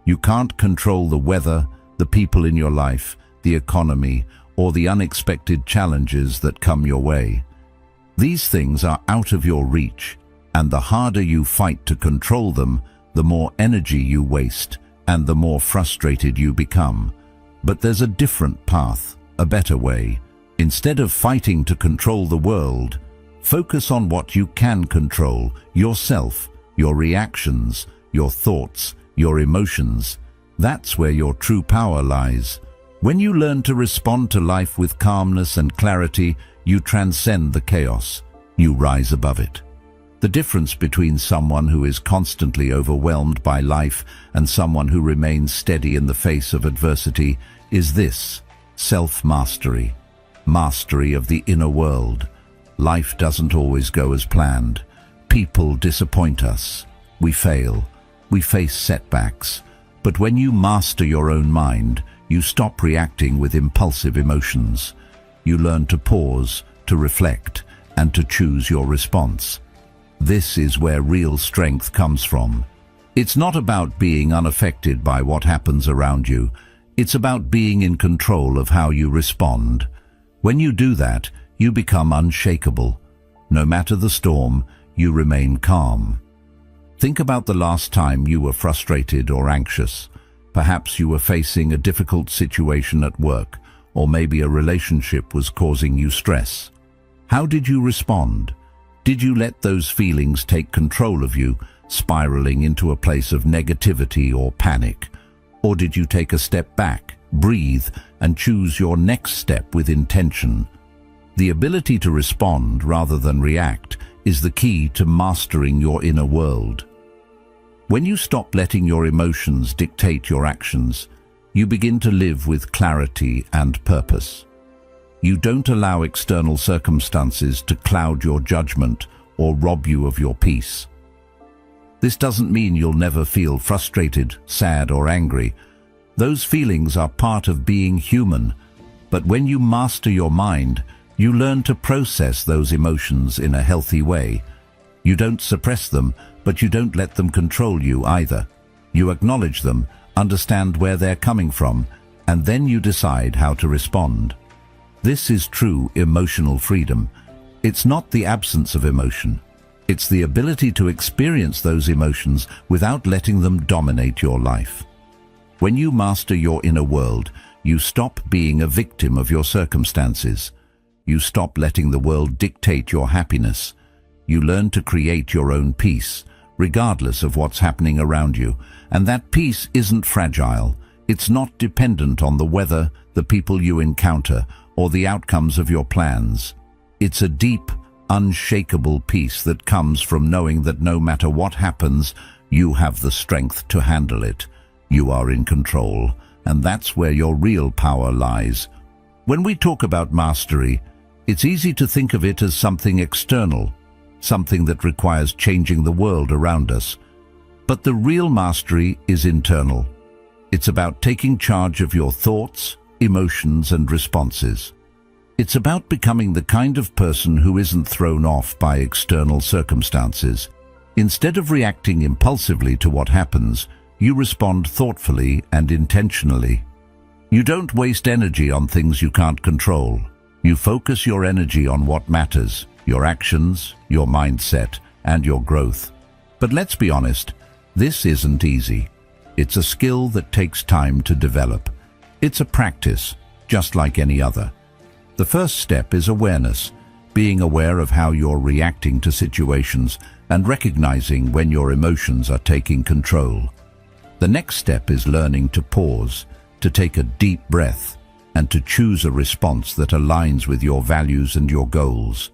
A: You can't control the weather, the people in your life, the economy, or the unexpected challenges that come your way. These things are out of your reach, and the harder you fight to control them, the more energy you waste, and the more frustrated you become. But there's a different path, a better way. Instead of fighting to control the world, focus on what you can control: yourself, your reactions, your thoughts, your emotions. That's where your true power lies. When you learn to respond to life with calmness and clarity, you transcend the chaos. You rise above it. The difference between someone who is constantly overwhelmed by life and someone who remains steady in the face of adversity is this: self-mastery. Mastery of the inner world. Life doesn't always go as planned. People disappoint us. We fail. we face setbacks. But when you master your own mind, you stop reacting with impulsive emotions. You learn to pause, to reflect, and to choose your response. This is where real strength comes from. It's not about being unaffected by what happens around you. It's about being in control of how you respond. When you do that, you become unshakable. No matter the storm, you remain calm. Think about the last time you were frustrated or anxious. Perhaps you were facing a difficult situation at work, or maybe a relationship was causing you stress. How did you respond? Did you let those feelings take control of you, spiraling into a place of negativity or panic? Or did you take a step back, breathe, and choose your next step with intention? The ability to respond rather than react is the key to mastering your inner world. When you stop letting your emotions dictate your actions, you begin to live with clarity and purpose. You don't allow external circumstances to cloud your judgment or rob you of your peace. This doesn't mean you'll never feel frustrated, sad, or angry. Those feelings are part of being human. But when you master your mind, you learn to process those emotions in a healthy way. You don't suppress them, but you don't let them control you either. You acknowledge them, understand where they're coming from, and then you decide how to respond. This is true emotional freedom. It's not the absence of emotion. It's the ability to experience those emotions without letting them dominate your life. When you master your inner world, you stop being a victim of your circumstances. You stop letting the world dictate your happiness. You learn to create your own peace, regardless of what's happening around you. And that peace isn't fragile. It's not dependent on the weather, the people you encounter, or the outcomes of your plans. It's a deep, unshakable peace that comes from knowing that no matter what happens, you have the strength to handle it. You are in control, and that's where your real power lies. When we talk about mastery, it's easy to think of it as something external, something that requires changing the world around us. But the real mastery is internal. It's about taking charge of your thoughts, emotions, and responses. It's about becoming the kind of person who isn't thrown off by external circumstances. Instead of reacting impulsively to what happens, you respond thoughtfully and intentionally. You don't waste energy on things you can't control. You focus your energy on what matters, your actions, your mindset, and your growth. But let's be honest, this isn't easy. It's a skill that takes time to develop. It's a practice, just like any other. The first step is awareness, being aware of how you're reacting to situations and recognizing when your emotions are taking control. The next step is learning to pause, to take a deep breath, and to choose a response that aligns with your values and your goals.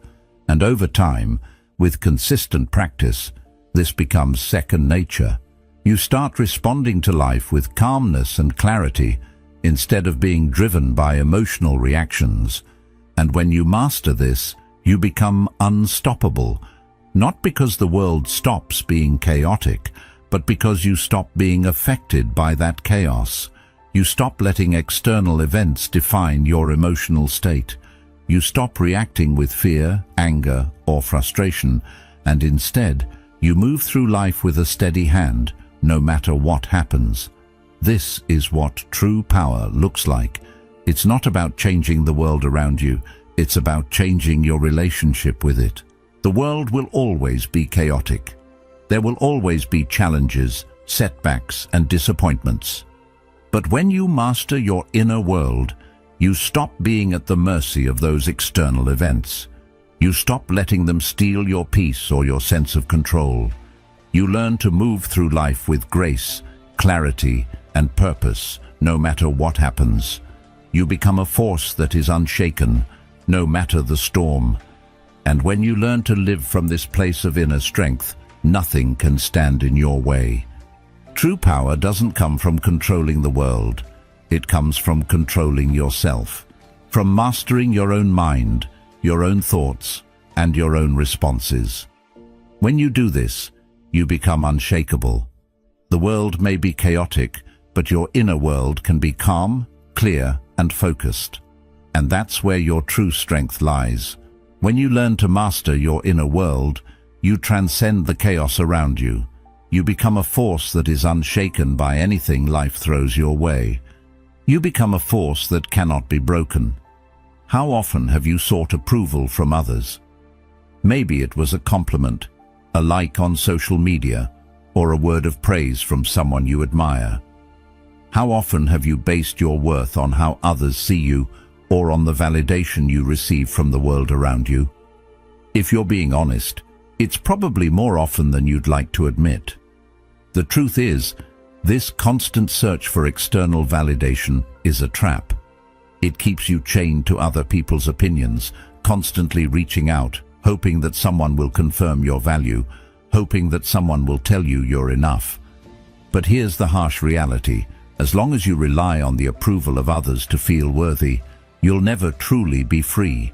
A: And over time, with consistent practice, this becomes second nature. You start responding to life with calmness and clarity, instead of being driven by emotional reactions. And when you master this, you become unstoppable, not because the world stops being chaotic, but because you stop being affected by that chaos. You stop letting external events define your emotional state. You stop reacting with fear, anger, or frustration, and instead, you move through life with a steady hand, no matter what happens. This is what true power looks like. It's not about changing the world around you, it's about changing your relationship with it. The world will always be chaotic. There will always be challenges, setbacks, and disappointments. But when you master your inner world, you stop being at the mercy of those external events. You stop letting them steal your peace or your sense of control. You learn to move through life with grace, clarity, and purpose, no matter what happens. You become a force that is unshaken, no matter the storm. And when you learn to live from this place of inner strength, nothing can stand in your way. True power doesn't come from controlling the world. It comes from controlling yourself, from mastering your own mind, your own thoughts, and your own responses. When you do this, you become unshakable. The world may be chaotic, but your inner world can be calm, clear, and focused. And that's where your true strength lies. When you learn to master your inner world, you transcend the chaos around you. You become a force that is unshaken by anything life throws your way. You become a force that cannot be broken. How often have you sought approval from others? Maybe it was a compliment, a like on social media, or a word of praise from someone you admire. How often have you based your worth on how others see you, or on the validation you receive from the world around you? If you're being honest, it's probably more often than you'd like to admit. The truth is, this constant search for external validation is a trap. It keeps you chained to other people's opinions, constantly reaching out, hoping that someone will confirm your value, hoping that someone will tell you you're enough. But here's the harsh reality. As long as you rely on the approval of others to feel worthy, you'll never truly be free.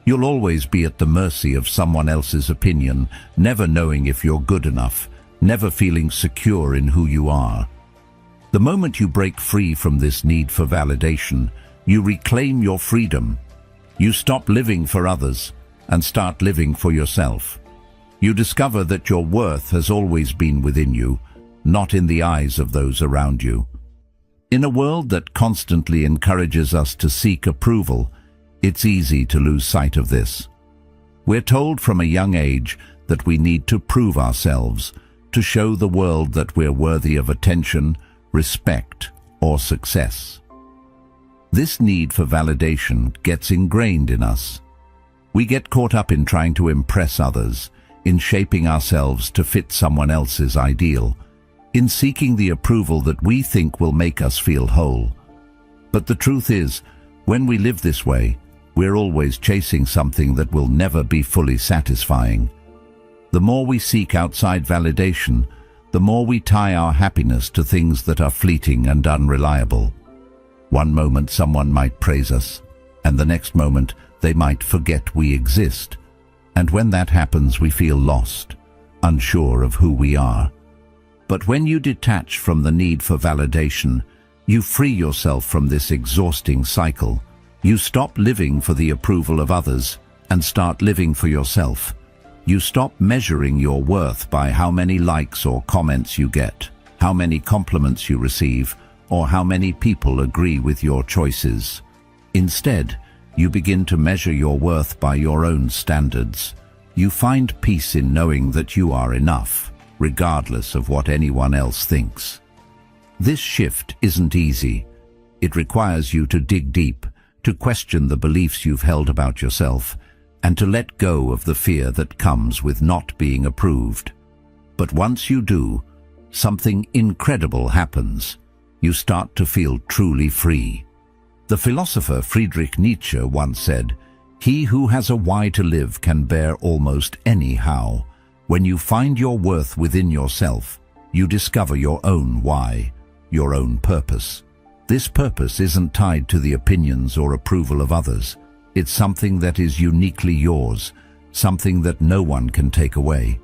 A: You'll always be at the mercy of someone else's opinion, never knowing if you're good enough, never feeling secure in who you are. The moment you break free from this need for validation, you reclaim your freedom. You stop living for others and start living for yourself. You discover that your worth has always been within you, not in the eyes of those around you. In a world that constantly encourages us to seek approval, it's easy to lose sight of this. We're told from a young age that we need to prove ourselves, to show the world that we're worthy of attention, respect, or success. This need for validation gets ingrained in us. We get caught up in trying to impress others, in shaping ourselves to fit someone else's ideal, in seeking the approval that we think will make us feel whole. But the truth is, when we live this way, we're always chasing something that will never be fully satisfying. The more we seek outside validation, the more we tie our happiness to things that are fleeting and unreliable. One moment someone might praise us, and the next moment they might forget we exist. And when that happens, we feel lost, unsure of who we are. But when you detach from the need for validation, you free yourself from this exhausting cycle. You stop living for the approval of others and start living for yourself. You stop measuring your worth by how many likes or comments you get, how many compliments you receive, or how many people agree with your choices. Instead, you begin to measure your worth by your own standards. You find peace in knowing that you are enough, regardless of what anyone else thinks. This shift isn't easy. It requires you to dig deep, to question the beliefs you've held about yourself, and to let go of the fear that comes with not being approved. But once you do, something incredible happens. You start to feel truly free. The philosopher Friedrich Nietzsche once said, "He who has a why to live can bear almost any how." When you find your worth within yourself, you discover your own why, your own purpose. This purpose isn't tied to the opinions or approval of others. It's something that is uniquely yours, something that no one can take away.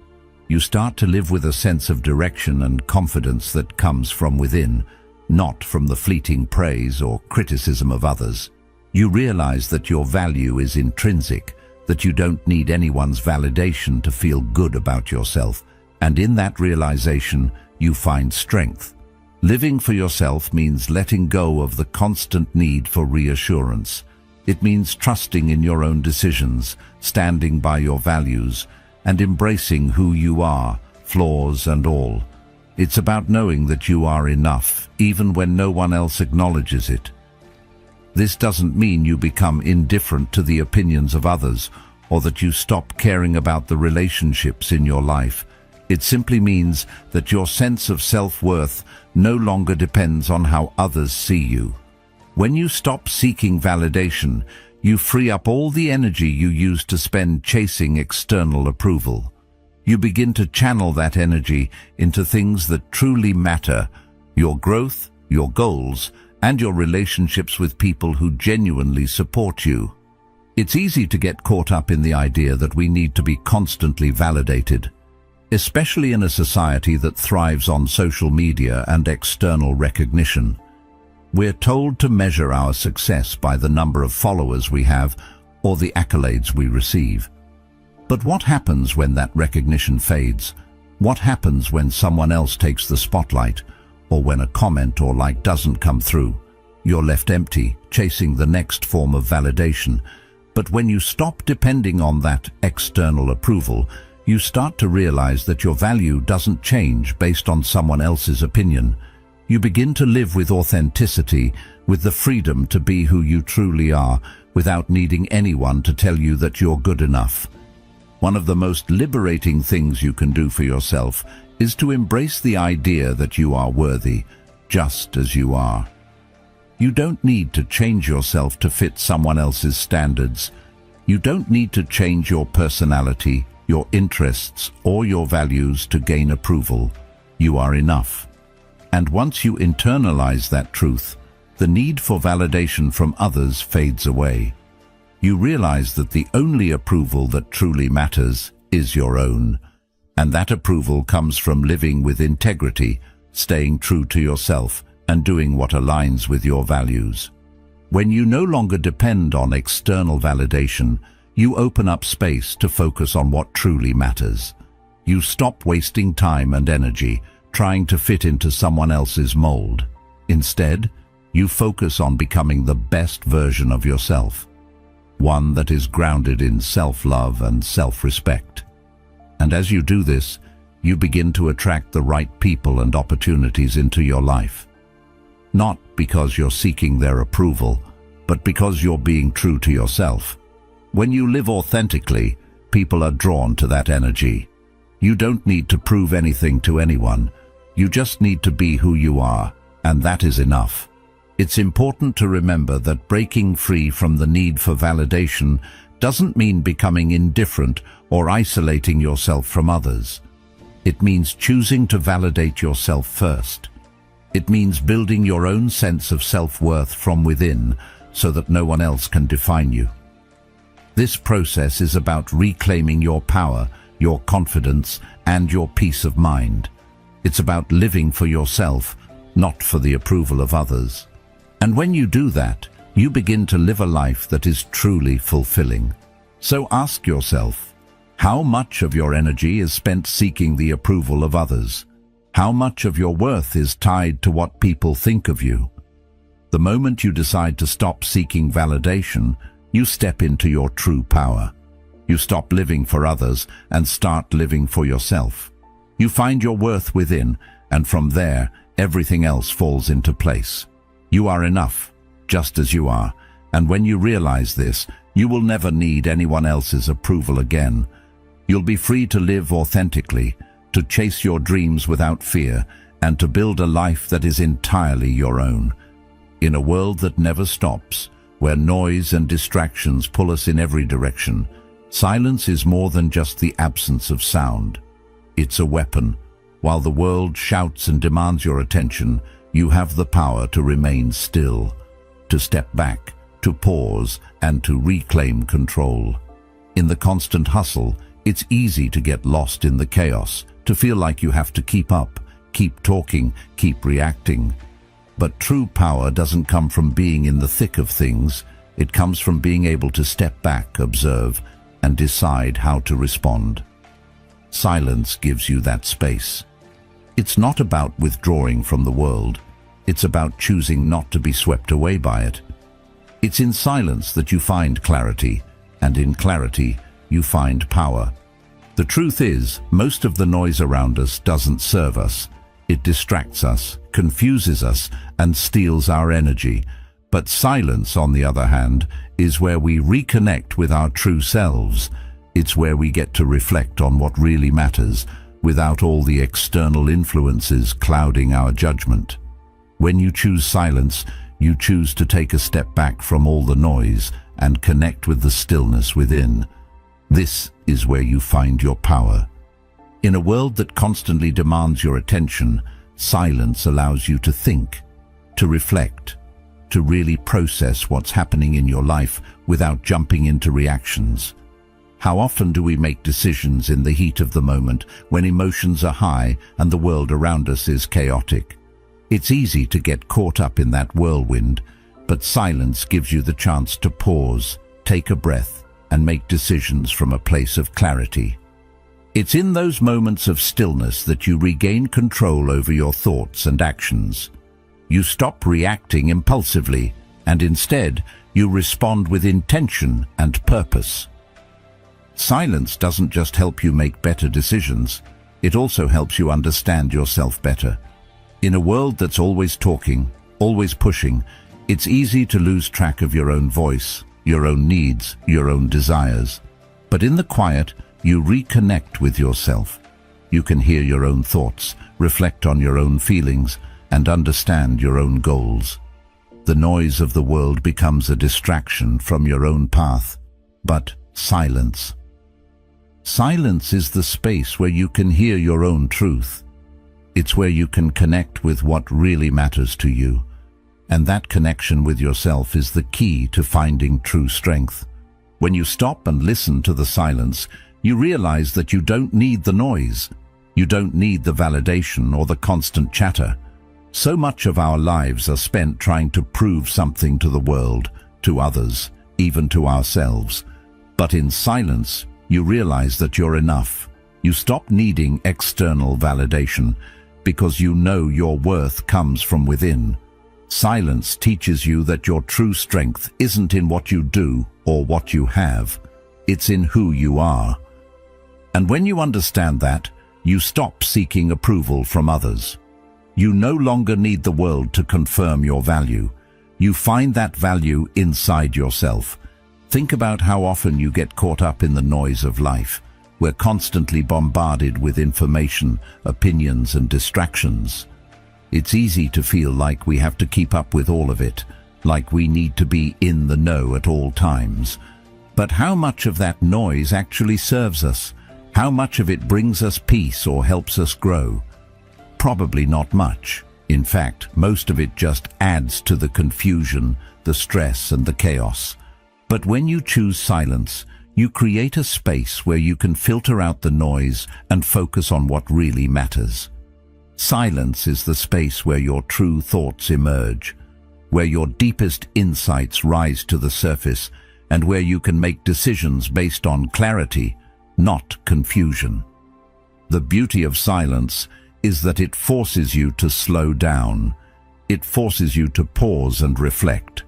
A: You start to live with a sense of direction and confidence that comes from within, not from the fleeting praise or criticism of others. You realize that your value is intrinsic, that you don't need anyone's validation to feel good about yourself, and in that realization, you find strength. Living for yourself means letting go of the constant need for reassurance. It means trusting in your own decisions, standing by your values, and embracing who you are, flaws and all. It's about knowing that you are enough, even when no one else acknowledges it. This doesn't mean you become indifferent to the opinions of others, or that you stop caring about the relationships in your life. It simply means that your sense of self-worth no longer depends on how others see you. When you stop seeking validation, you free up all the energy you used to spend chasing external approval. You begin to channel that energy into things that truly matter: your growth, your goals, and your relationships with people who genuinely support you. It's easy to get caught up in the idea that we need to be constantly validated. especially in a society that thrives on social media and external recognition. We're told to measure our success by the number of followers we have or the accolades we receive. But what happens when that recognition fades? What happens when someone else takes the spotlight, or when a comment or like doesn't come through? You're left empty, chasing the next form of validation. But when you stop depending on that external approval, you start to realize that your value doesn't change based on someone else's opinion. You begin to live with authenticity, with the freedom to be who you truly are, without needing anyone to tell you that you're good enough. One of the most liberating things you can do for yourself is to embrace the idea that you are worthy, just as you are. You don't need to change yourself to fit someone else's standards. You don't need to change your personality, your interests, or your values to gain approval. You are enough. And once you internalize that truth, the need for validation from others fades away. You realize that the only approval that truly matters is your own. And that approval comes from living with integrity, staying true to yourself, and doing what aligns with your values. When you no longer depend on external validation, you open up space to focus on what truly matters. You stop wasting time and energy trying to fit into someone else's mold. Instead, you focus on becoming the best version of yourself, one that is grounded in self-love and self-respect. And as you do this, you begin to attract the right people and opportunities into your life. Not because you're seeking their approval, but because you're being true to yourself. When you live authentically, people are drawn to that energy. You don't need to prove anything to anyone. You just need to be who you are, and that is enough. It's important to remember that breaking free from the need for validation doesn't mean becoming indifferent or isolating yourself from others. It means choosing to validate yourself first. It means building your own sense of self-worth from within so that no one else can define you. This process is about reclaiming your power, your confidence, and your peace of mind. It's about living for yourself, not for the approval of others. And when you do that, you begin to live a life that is truly fulfilling. So ask yourself, how much of your energy is spent seeking the approval of others? How much of your worth is tied to what people think of you? The moment you decide to stop seeking validation, you step into your true power. You stop living for others and start living for yourself. You find your worth within, and from there, everything else falls into place. You are enough, just as you are, and when you realize this, you will never need anyone else's approval again. You'll be free to live authentically, to chase your dreams without fear, and to build a life that is entirely your own. In a world that never stops, where noise and distractions pull us in every direction, silence is more than just the absence of sound. It's a weapon. While the world shouts and demands your attention, you have the power to remain still, to step back, to pause, and to reclaim control. In the constant hustle, it's easy to get lost in the chaos, to feel like you have to keep up, keep talking, keep reacting. But true power doesn't come from being in the thick of things. It comes from being able to step back, observe, and decide how to respond. Silence gives you that space. It's not about withdrawing from the world. It's about choosing not to be swept away by it. It's in silence that you find clarity, and in clarity, you find power. The truth is, most of the noise around us doesn't serve us. It distracts us, confuses us, and steals our energy. But silence, on the other hand, is where we reconnect with our true selves. It's where we get to reflect on what really matters, without all the external influences clouding our judgment. When you choose silence, you choose to take a step back from all the noise and connect with the stillness within. This is where you find your power. In a world that constantly demands your attention, silence allows you to think, to reflect, to really process what's happening in your life without jumping into reactions. How often do we make decisions in the heat of the moment when emotions are high and the world around us is chaotic? It's easy to get caught up in that whirlwind, but silence gives you the chance to pause, take a breath, and make decisions from a place of clarity. It's in those moments of stillness that you regain control over your thoughts and actions. You stop reacting impulsively, and instead, you respond with intention and purpose. Silence doesn't just help you make better decisions, it also helps you understand yourself better. In a world that's always talking, always pushing, it's easy to lose track of your own voice, your own needs, your own desires. But in the quiet, you reconnect with yourself. You can hear your own thoughts, reflect on your own feelings, and understand your own goals. The noise of the world becomes a distraction from your own path. But silence. Silence is the space where you can hear your own truth. It's where you can connect with what really matters to you. And that connection with yourself is the key to finding true strength. When you stop and listen to the silence, you realize that you don't need the noise. You don't need the validation or the constant chatter. So much of our lives are spent trying to prove something to the world, to others, even to ourselves. But in silence, you realize that you're enough. You stop needing external validation because you know your worth comes from within. Silence teaches you that your true strength isn't in what you do or what you have. It's in who you are. And when you understand that, you stop seeking approval from others. You no longer need the world to confirm your value. You find that value inside yourself. Think about how often you get caught up in the noise of life. We're constantly bombarded with information, opinions, and distractions. It's easy to feel like we have to keep up with all of it, like we need to be in the know at all times. But how much of that noise actually serves us? How much of it brings us peace or helps us grow? Probably not much. In fact, most of it just adds to the confusion, the stress, and the chaos. But when you choose silence, you create a space where you can filter out the noise and focus on what really matters. Silence is the space where your true thoughts emerge, where your deepest insights rise to the surface, and where you can make decisions based on clarity, not confusion. The beauty of silence is that it forces you to slow down. It forces you to pause and reflect.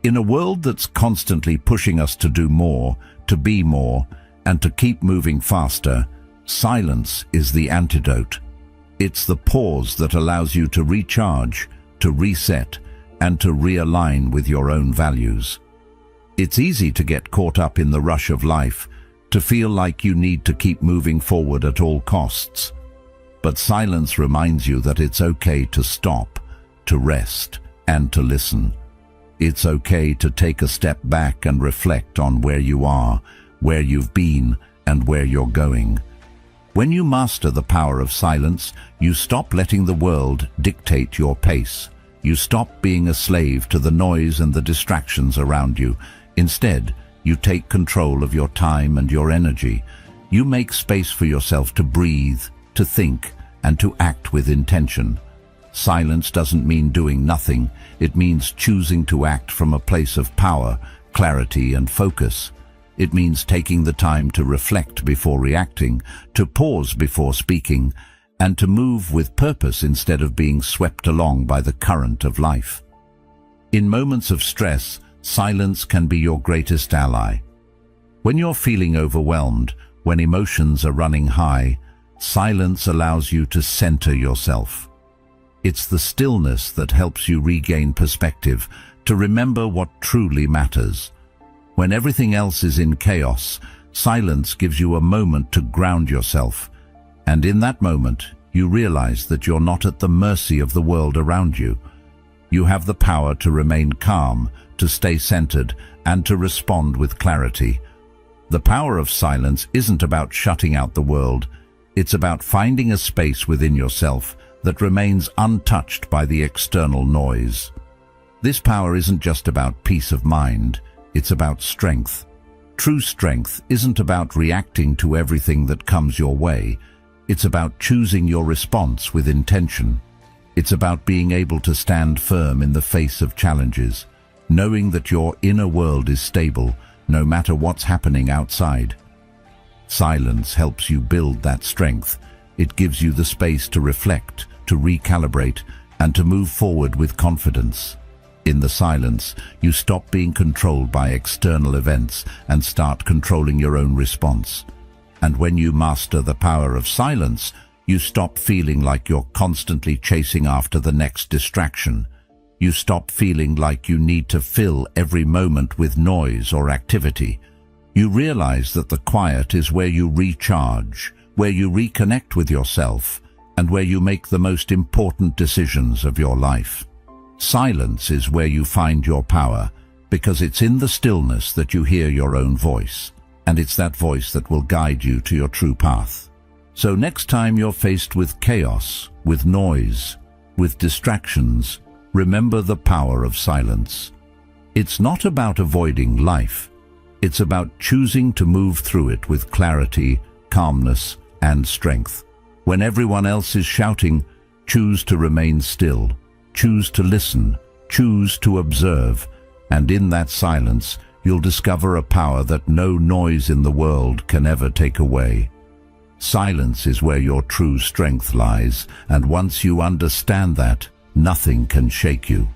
A: In a world that's constantly pushing us to do more, to be more, and to keep moving faster, silence is the antidote. It's the pause that allows you to recharge, to reset, and to realign with your own values. It's easy to get caught up in the rush of life, to feel like you need to keep moving forward at all costs. But silence reminds you that it's okay to stop, to rest, and to listen. It's okay to take a step back and reflect on where you are, where you've been, and where you're going. When you master the power of silence, you stop letting the world dictate your pace. You stop being a slave to the noise and the distractions around you. Instead, you take control of your time and your energy. You make space for yourself to breathe, to think, and to act with intention. Silence doesn't mean doing nothing. It means choosing to act from a place of power, clarity, and focus. It means taking the time to reflect before reacting, to pause before speaking, and to move with purpose instead of being swept along by the current of life. In moments of stress, silence can be your greatest ally. When you're feeling overwhelmed, when emotions are running high, silence allows you to center yourself. It's the stillness that helps you regain perspective, to remember what truly matters. When everything else is in chaos, silence gives you a moment to ground yourself. And in that moment, you realize that you're not at the mercy of the world around you. You have the power to remain calm, to stay centered, and to respond with clarity. The power of silence isn't about shutting out the world. It's about finding a space within yourself that remains untouched by the external noise. This power isn't just about peace of mind, it's about strength. True strength isn't about reacting to everything that comes your way. It's about choosing your response with intention. It's about being able to stand firm in the face of challenges, knowing that your inner world is stable, no matter what's happening outside. Silence helps you build that strength. It gives you the space to reflect, to recalibrate, and to move forward with confidence. In the silence, you stop being controlled by external events and start controlling your own response. And when you master the power of silence, you stop feeling like you're constantly chasing after the next distraction. You stop feeling like you need to fill every moment with noise or activity. You realize that the quiet is where you recharge, where you reconnect with yourself, and where you make the most important decisions of your life. Silence is where you find your power, because it's in the stillness that you hear your own voice, and it's that voice that will guide you to your true path. So next time you're faced with chaos, with noise, with distractions, remember the power of silence. It's not about avoiding life. It's about choosing to move through it with clarity, calmness, and strength. When everyone else is shouting, choose to remain still, choose to listen, choose to observe, and in that silence, you'll discover a power that no noise in the world can ever take away. Silence is where your true strength lies, and once you understand that, nothing can shake you.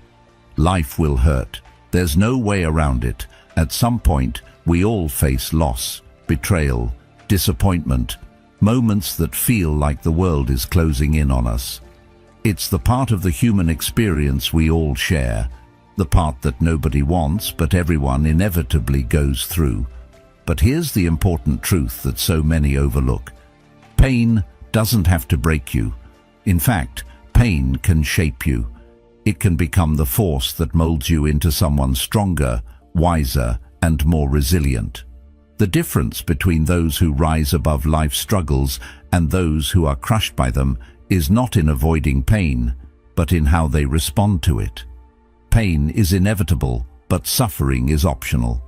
A: Life will hurt. There's no way around it. At some point, we all face loss, betrayal, disappointment, moments that feel like the world is closing in on us. It's the part of the human experience we all share, the part that nobody wants but everyone inevitably goes through. But here's the important truth that so many overlook. Pain doesn't have to break you. In fact, pain can shape you. It can become the force that molds you into someone stronger, wiser, and more resilient. The difference between those who rise above life's struggles and those who are crushed by them is not in avoiding pain, but in how they respond to it. Pain is inevitable, but suffering is optional.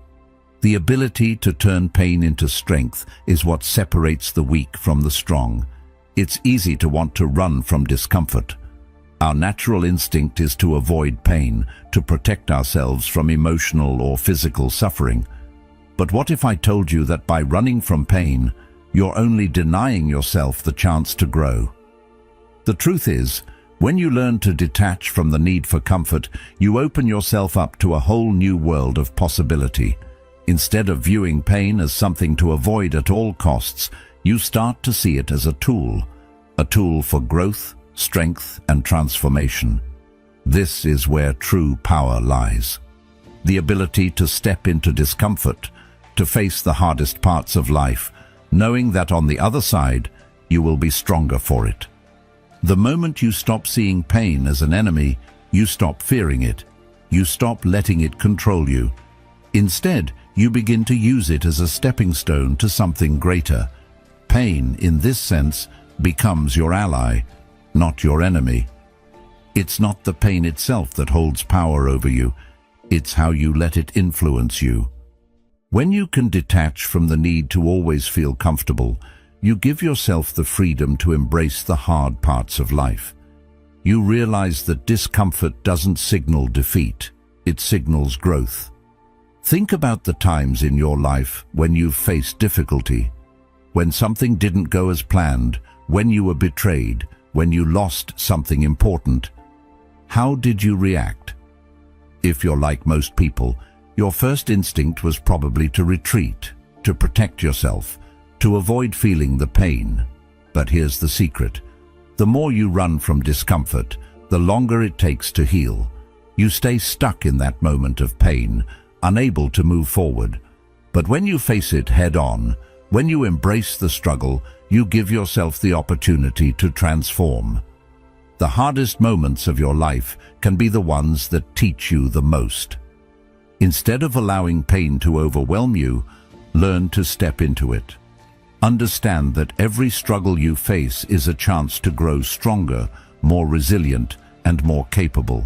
A: The ability to turn pain into strength is what separates the weak from the strong. It's easy to want to run from discomfort. Our natural instinct is to avoid pain, to protect ourselves from emotional or physical suffering. But what if I told you that by running from pain, you're only denying yourself the chance to grow? The truth is, when you learn to detach from the need for comfort, you open yourself up to a whole new world of possibility. Instead of viewing pain as something to avoid at all costs, you start to see it as a tool for growth, strength, and transformation. This is where true power lies. The ability to step into discomfort, to face the hardest parts of life, knowing that on the other side, you will be stronger for it. The moment you stop seeing pain as an enemy, you stop fearing it. You stop letting it control you. Instead, you begin to use it as a stepping stone to something greater. Pain, in this sense, becomes your ally, not your enemy. It's not the pain itself that holds power over you. It's how you let it influence you. When you can detach from the need to always feel comfortable, you give yourself the freedom to embrace the hard parts of life. You realize that discomfort doesn't signal defeat, it signals growth. Think about the times in your life when you've faced difficulty, when something didn't go as planned, when you were betrayed, when you lost something important. How did you react? If you're like most people, your first instinct was probably to retreat, to protect yourself, to avoid feeling the pain. But here's the secret. The more you run from discomfort, the longer it takes to heal. You stay stuck in that moment of pain, unable to move forward. But when you face it head-on, when you embrace the struggle, you give yourself the opportunity to transform. The hardest moments of your life can be the ones that teach you the most. Instead of allowing pain to overwhelm you, learn to step into it. Understand that every struggle you face is a chance to grow stronger, more resilient, and more capable.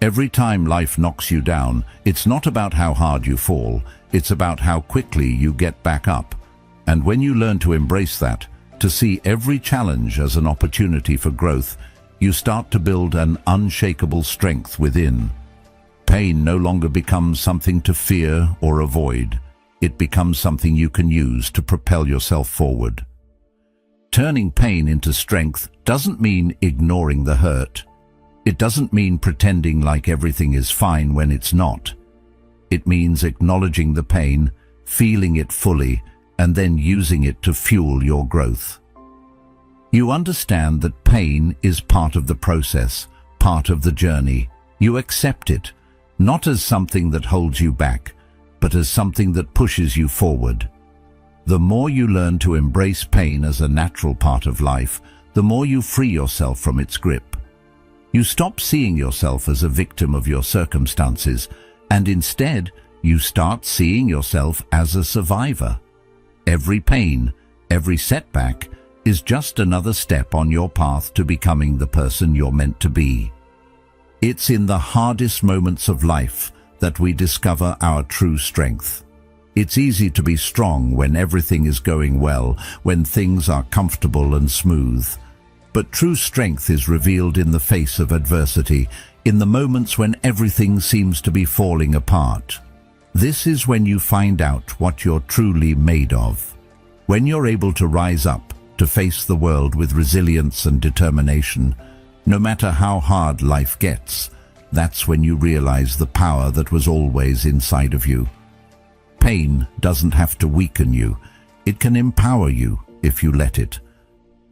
A: Every time life knocks you down, it's not about how hard you fall, It's about how quickly you get back up. And when you learn to embrace that, to see every challenge as an opportunity for growth, you start to build an unshakable strength within. Pain no longer becomes something to fear or avoid. It becomes something you can use to propel yourself forward. Turning pain into strength doesn't mean ignoring the hurt. It doesn't mean pretending like everything is fine when it's not. It means acknowledging the pain, feeling it fully, and then using it to fuel your growth. You understand that pain is part of the process, part of the journey. You accept it, not as something that holds you back, but as something that pushes you forward. The more you learn to embrace pain as a natural part of life, the more you free yourself from its grip. You stop seeing yourself as a victim of your circumstances, and instead, you start seeing yourself as a survivor. Every pain, every setback, is just another step on your path to becoming the person you're meant to be. It's in the hardest moments of life that we discover our true strength. It's easy to be strong when everything is going well, when things are comfortable and smooth. But true strength is revealed in the face of adversity, in the moments when everything seems to be falling apart. This is when you find out what you're truly made of. When you're able to rise up, to face the world with resilience and determination, no matter how hard life gets, that's when you realize the power that was always inside of you. Pain doesn't have to weaken you. It can empower you if you let it.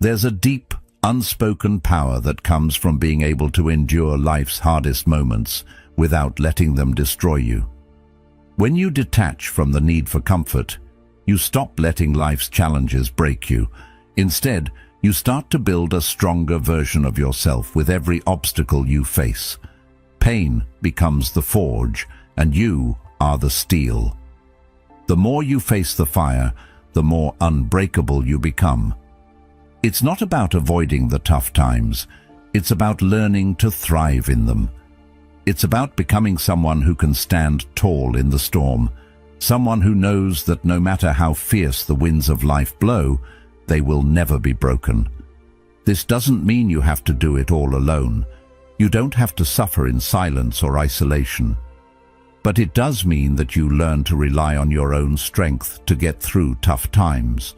A: There's a deep, unspoken power that comes from being able to endure life's hardest moments without letting them destroy you. When you detach from the need for comfort, you stop letting life's challenges break you. Instead, you start to build a stronger version of yourself with every obstacle you face. Pain becomes the forge, and you are the steel. The more you face the fire, the more unbreakable you become. It's not about avoiding the tough times. It's about learning to thrive in them. It's about becoming someone who can stand tall in the storm, someone who knows that no matter how fierce the winds of life blow, they will never be broken. This doesn't mean you have to do it all alone. You don't have to suffer in silence or isolation. But it does mean that you learn to rely on your own strength to get through tough times.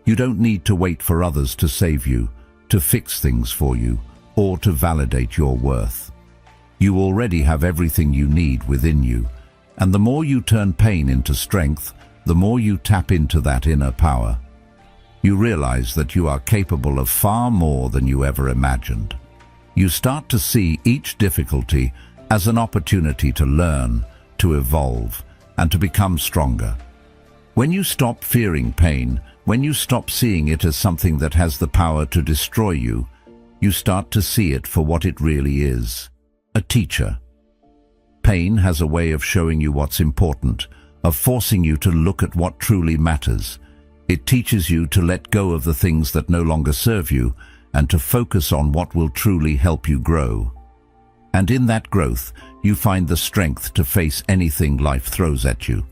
A: You don't need to wait for others to save you, to fix things for you, or to validate your worth. You already have everything you need within you, and the more you turn pain into strength, the more you tap into that inner power. You realize that you are capable of far more than you ever imagined. You start to see each difficulty as an opportunity to learn, to evolve, and to become stronger. When you stop fearing pain, when you stop seeing it as something that has the power to destroy you, you start to see it for what it really is, a teacher. Pain has a way of showing you what's important, of forcing you to look at what truly matters. It teaches you to let go of the things that no longer serve you and to focus on what will truly help you grow. And in that growth, you find the strength to face anything life throws at you.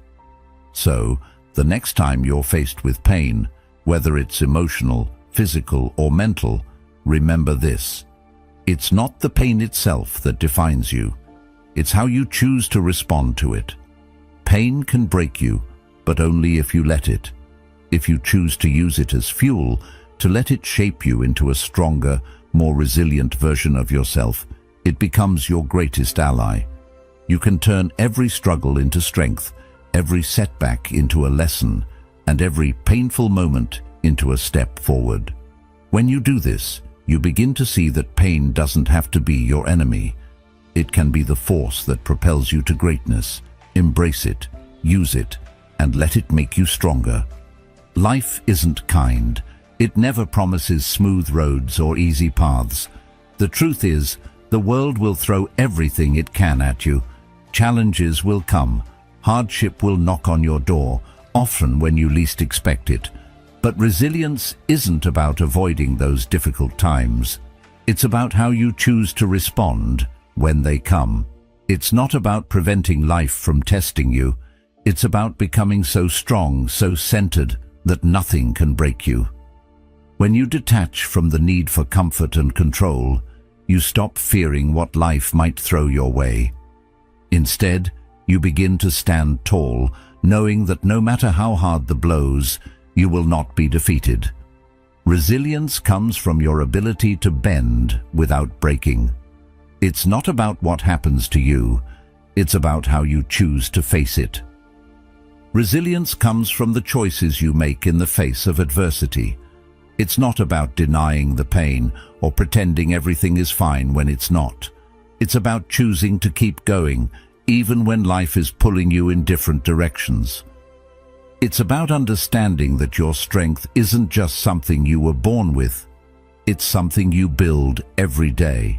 A: So, the next time you're faced with pain, whether it's emotional, physical, or mental, remember this. It's not the pain itself that defines you. It's how you choose to respond to it. Pain can break you, but only if you let it. If you choose to use it as fuel, to let it shape you into a stronger, more resilient version of yourself, it becomes your greatest ally. You can turn every struggle into strength, every setback into a lesson, and every painful moment into a step forward. When you do this, you begin to see that pain doesn't have to be your enemy. It can be the force that propels you to greatness. Embrace it, use it, and let it make you stronger. Life isn't kind. It never promises smooth roads or easy paths. The truth is, the world will throw everything it can at you. Challenges will come. Hardship will knock on your door, often when you least expect it. But resilience isn't about avoiding those difficult times. It's about how you choose to respond when they come. It's not about preventing life from testing you. It's about becoming so strong, so centered, that nothing can break you. When you detach from the need for comfort and control, you stop fearing what life might throw your way. Instead, you begin to stand tall, knowing that no matter how hard the blows, you will not be defeated. Resilience comes from your ability to bend without breaking. It's not about what happens to you, it's about how you choose to face it. Resilience comes from the choices you make in the face of adversity. It's not about denying the pain or pretending everything is fine when it's not. It's about choosing to keep going, even when life is pulling you in different directions. It's about understanding that your strength isn't just something you were born with. It's something you build every day.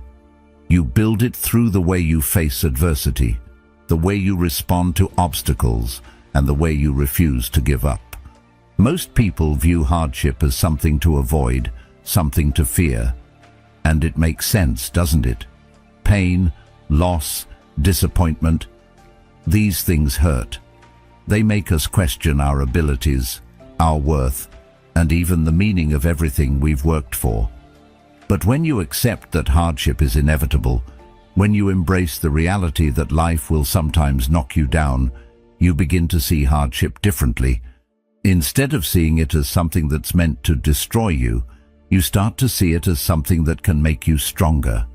A: You build it through the way you face adversity, the way you respond to obstacles, and the way you refuse to give up. Most people view hardship as something to avoid, something to fear. And it makes sense, doesn't it? Pain, loss, disappointment, these things hurt. They make us question our abilities, our worth, and even the meaning of everything we've worked for. But when you accept that hardship is inevitable, when you embrace the reality that life will sometimes knock you down, you begin to see hardship differently. Instead of seeing it as something that's meant to destroy you, you start to see it as something that can make you stronger.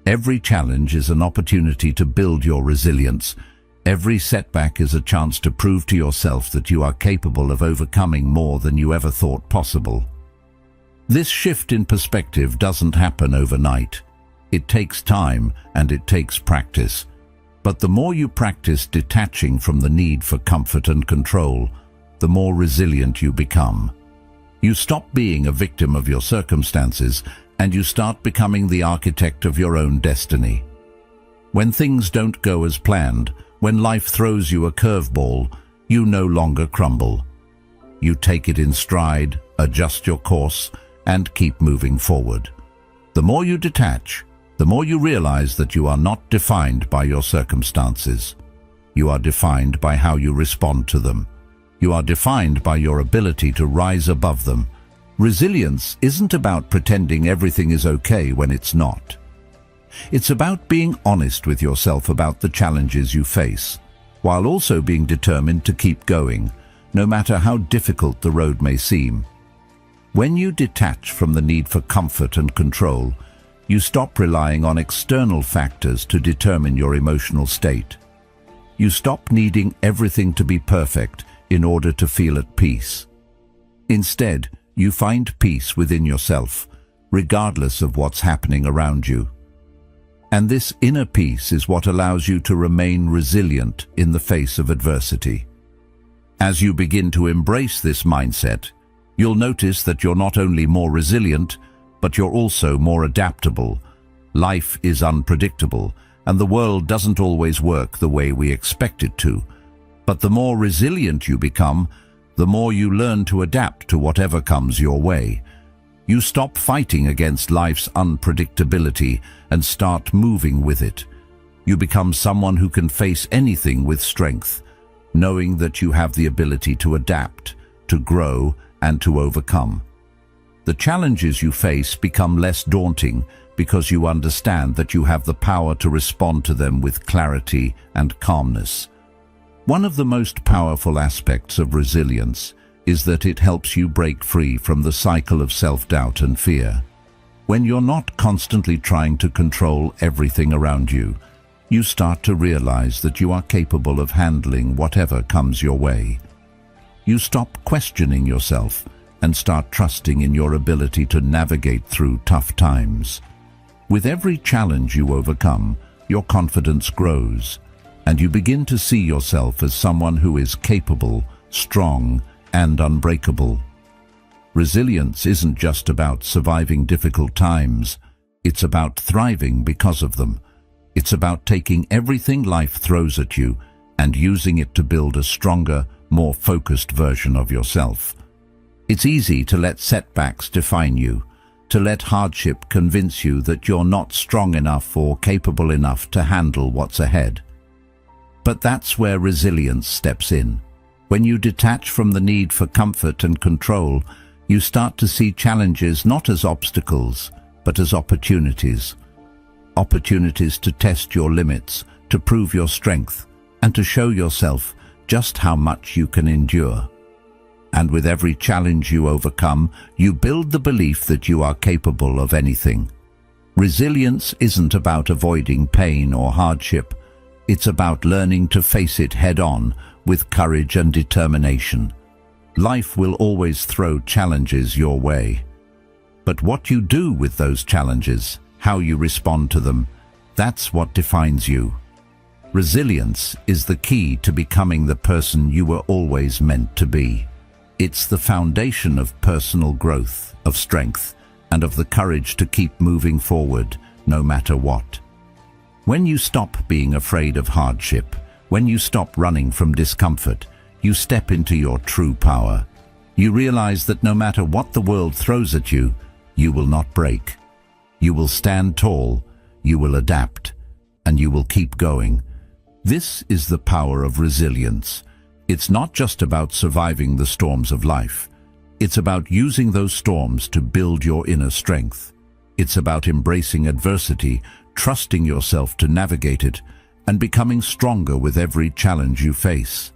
A: Every challenge is an opportunity to build your resilience. Every setback is a chance to prove to yourself that you are capable of overcoming more than you ever thought possible. This shift in perspective doesn't happen overnight. It takes time and it takes practice. But the more you practice detaching from the need for comfort and control, the more resilient you become. You stop being a victim of your circumstances and you start becoming the architect of your own destiny. When things don't go as planned, when life throws you a curveball, you no longer crumble. You take it in stride, adjust your course, and keep moving forward. The more you detach, the more you realize that you are not defined by your circumstances. You are defined by how you respond to them. You are defined by your ability to rise above them. Resilience isn't about pretending everything is okay when it's not. It's about being honest with yourself about the challenges you face, while also being determined to keep going, no matter how difficult the road may seem. When you detach from the need for comfort and control, you stop relying on external factors to determine your emotional state. You stop needing everything to be perfect in order to feel at peace. Instead, you find peace within yourself, regardless of what's happening around you. And this inner peace is what allows you to remain resilient in the face of adversity. As you begin to embrace this mindset, you'll notice that you're not only more resilient, but you're also more adaptable. Life is unpredictable, and the world doesn't always work the way we expect it to. But the more resilient you become, the more you learn to adapt to whatever comes your way. You stop fighting against life's unpredictability and start moving with it. You become someone who can face anything with strength, knowing that you have the ability to adapt, to grow, and to overcome. The challenges you face become less daunting because you understand that you have the power to respond to them with clarity and calmness. One of the most powerful aspects of resilience is that it helps you break free from the cycle of self-doubt and fear. When you're not constantly trying to control everything around you, you start to realize that you are capable of handling whatever comes your way. You stop questioning yourself and start trusting in your ability to navigate through tough times. With every challenge you overcome, your confidence grows, and you begin to see yourself as someone who is capable, strong, and unbreakable. Resilience isn't just about surviving difficult times, it's about thriving because of them. It's about taking everything life throws at you and using it to build a stronger, more focused version of yourself. It's easy to let setbacks define you, to let hardship convince you that you're not strong enough or capable enough to handle what's ahead. But that's where resilience steps in. When you detach from the need for comfort and control, you start to see challenges not as obstacles, but as opportunities. Opportunities to test your limits, to prove your strength, and to show yourself just how much you can endure. And with every challenge you overcome, you build the belief that you are capable of anything. Resilience isn't about avoiding pain or hardship. It's about learning to face it head-on with courage and determination. Life will always throw challenges your way. But what you do with those challenges, how you respond to them, that's what defines you. Resilience is the key to becoming the person you were always meant to be. It's the foundation of personal growth, of strength, and of the courage to keep moving forward, no matter what. When you stop being afraid of hardship, when you stop running from discomfort, you step into your true power. You realize that no matter what the world throws at you, you will not break. You will stand tall, you will adapt, and you will keep going. This is the power of resilience. It's not just about surviving the storms of life. It's about using those storms to build your inner strength. It's about embracing adversity, trusting yourself to navigate it, and becoming stronger with every challenge you face.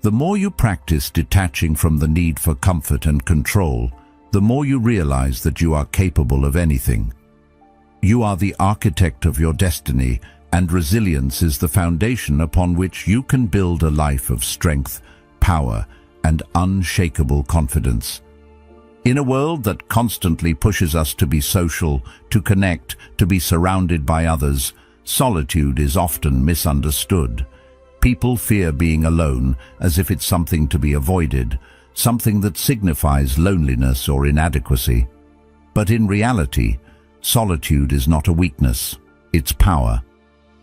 A: The more you practice detaching from the need for comfort and control, the more you realize that you are capable of anything. You are the architect of your destiny, and resilience is the foundation upon which you can build a life of strength, power, and unshakable confidence. In a world that constantly pushes us to be social, to connect, to be surrounded by others, solitude is often misunderstood. People fear being alone as if it's something to be avoided, something that signifies loneliness or inadequacy. But in reality, solitude is not a weakness, it's power.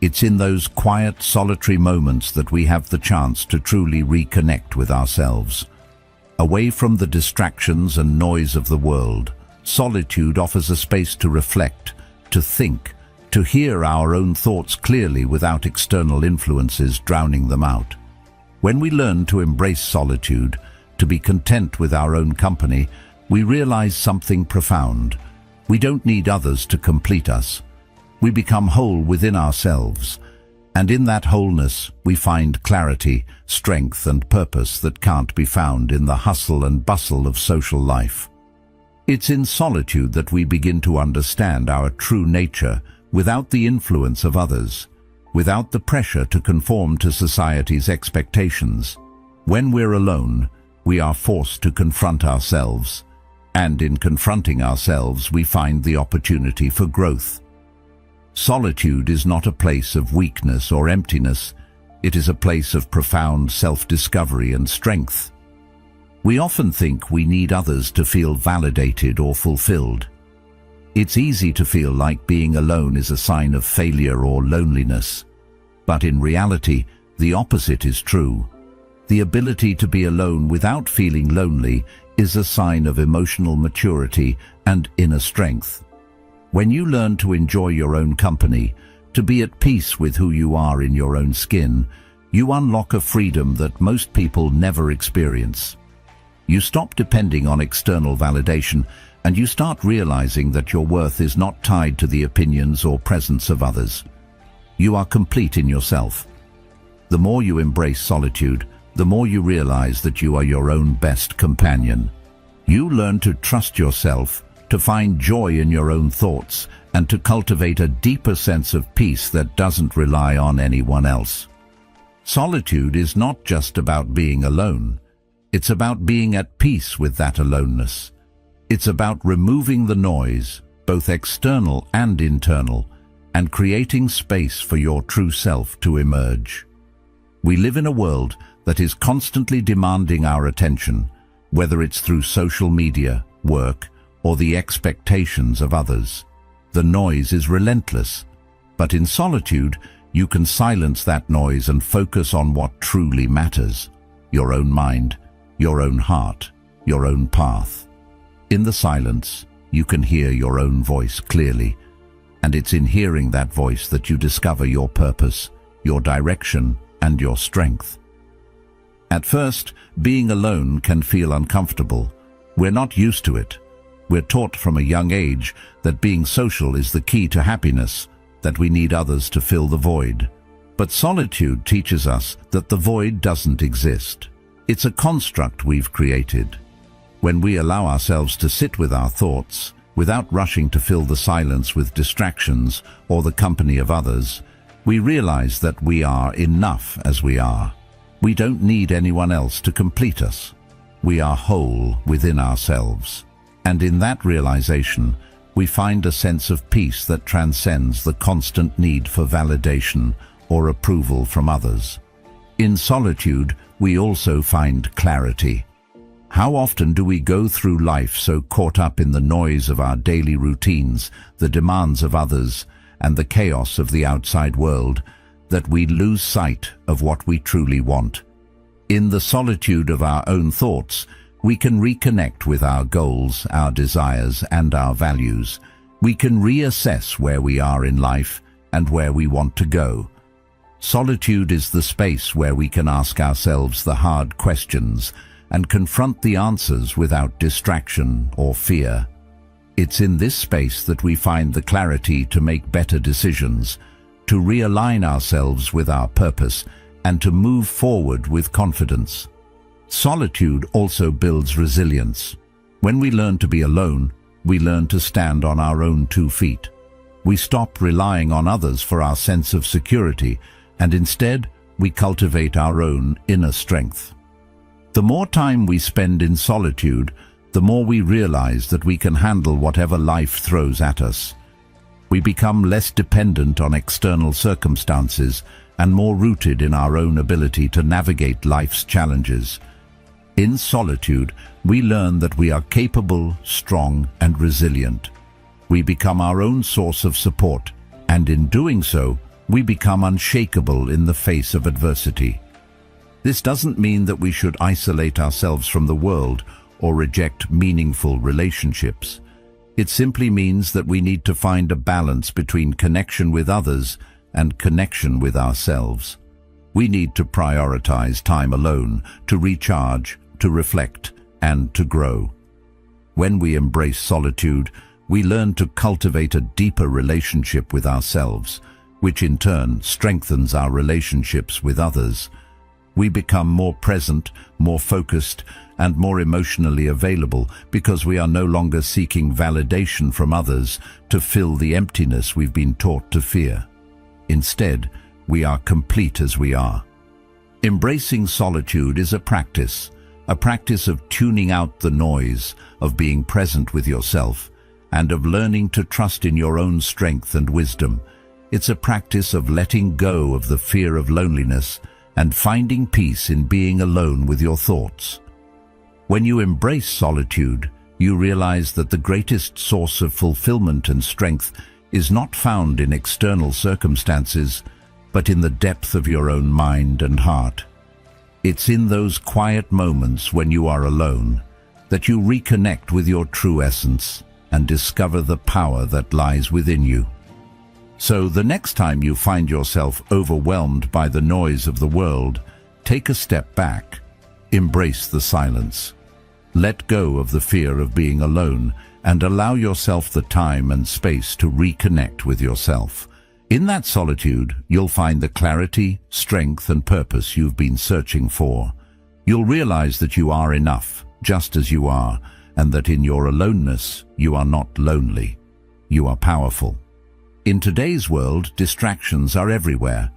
A: It's in those quiet, solitary moments that we have the chance to truly reconnect with ourselves. Away from the distractions and noise of the world, solitude offers a space to reflect, to think, to hear our own thoughts clearly without external influences drowning them out. When we learn to embrace solitude, to be content with our own company, we realize something profound. We don't need others to complete us. We become whole within ourselves, and in that wholeness we find clarity, strength, and purpose that can't be found in the hustle and bustle of social life. It's in solitude that we begin to understand our true nature without the influence of others, without the pressure to conform to society's expectations. When we're alone, we are forced to confront ourselves, and in confronting ourselves we find the opportunity for growth. Solitude is not a place of weakness or emptiness. It is a place of profound self-discovery and strength. We often think we need others to feel validated or fulfilled. It's easy to feel like being alone is a sign of failure or loneliness. But in reality, the opposite is true. The ability to be alone without feeling lonely is a sign of emotional maturity and inner strength. When you learn to enjoy your own company, to be at peace with who you are in your own skin, you unlock a freedom that most people never experience. You stop depending on external validation, and you start realizing that your worth is not tied to the opinions or presence of others. You are complete in yourself. The more you embrace solitude, the more you realize that you are your own best companion. You learn to trust yourself, to find joy in your own thoughts, and to cultivate a deeper sense of peace that doesn't rely on anyone else. Solitude is not just about being alone. It's about being at peace with that aloneness. It's about removing the noise, both external and internal, and creating space for your true self to emerge. We live in a world that is constantly demanding our attention, whether it's through social media, work, or the expectations of others. The noise is relentless, but in solitude, you can silence that noise and focus on what truly matters: your own mind, your own heart, your own path. In the silence, you can hear your own voice clearly, and it's in hearing that voice that you discover your purpose, your direction, and your strength. At first, being alone can feel uncomfortable. We're not used to it. We're taught from a young age that being social is the key to happiness, that we need others to fill the void. But solitude teaches us that the void doesn't exist. It's a construct we've created. When we allow ourselves to sit with our thoughts, without rushing to fill the silence with distractions or the company of others, we realize that we are enough as we are. We don't need anyone else to complete us. We are whole within ourselves. And in that realization, we find a sense of peace that transcends the constant need for validation or approval from others. In solitude, we also find clarity. How often do we go through life so caught up in the noise of our daily routines, the demands of others, and the chaos of the outside world, that we lose sight of what we truly want? In the solitude of our own thoughts, we can reconnect with our goals, our desires, and our values. We can reassess where we are in life and where we want to go. Solitude is the space where we can ask ourselves the hard questions and confront the answers without distraction or fear. It's in this space that we find the clarity to make better decisions, to realign ourselves with our purpose, and to move forward with confidence. Solitude also builds resilience. When we learn to be alone, we learn to stand on our own 2 feet. We stop relying on others for our sense of security, and instead, we cultivate our own inner strength. The more time we spend in solitude, the more we realize that we can handle whatever life throws at us. We become less dependent on external circumstances and more rooted in our own ability to navigate life's challenges. In solitude, we learn that we are capable, strong, and resilient. We become our own source of support, and in doing so, we become unshakable in the face of adversity. This doesn't mean that we should isolate ourselves from the world or reject meaningful relationships. It simply means that we need to find a balance between connection with others and connection with ourselves. We need to prioritize time alone, to recharge, to reflect, and to grow. When we embrace solitude, we learn to cultivate a deeper relationship with ourselves, which in turn strengthens our relationships with others. We become more present, more focused, and more emotionally available because we are no longer seeking validation from others to fill the emptiness we've been taught to fear. Instead, we are complete as we are. Embracing solitude is a practice of tuning out the noise, of being present with yourself, and of learning to trust in your own strength and wisdom. It's a practice of letting go of the fear of loneliness and finding peace in being alone with your thoughts. When you embrace solitude, you realize that the greatest source of fulfillment and strength is not found in external circumstances, but in the depth of your own mind and heart. It's in those quiet moments when you are alone that you reconnect with your true essence and discover the power that lies within you. So the next time you find yourself overwhelmed by the noise of the world, take a step back, embrace the silence. Let go of the fear of being alone and allow yourself the time and space to reconnect with yourself. In that solitude, you'll find the clarity, strength, and purpose you've been searching for. You'll realize that you are enough, just as you are, and that in your aloneness, you are not lonely. You are powerful. In today's world, distractions are everywhere.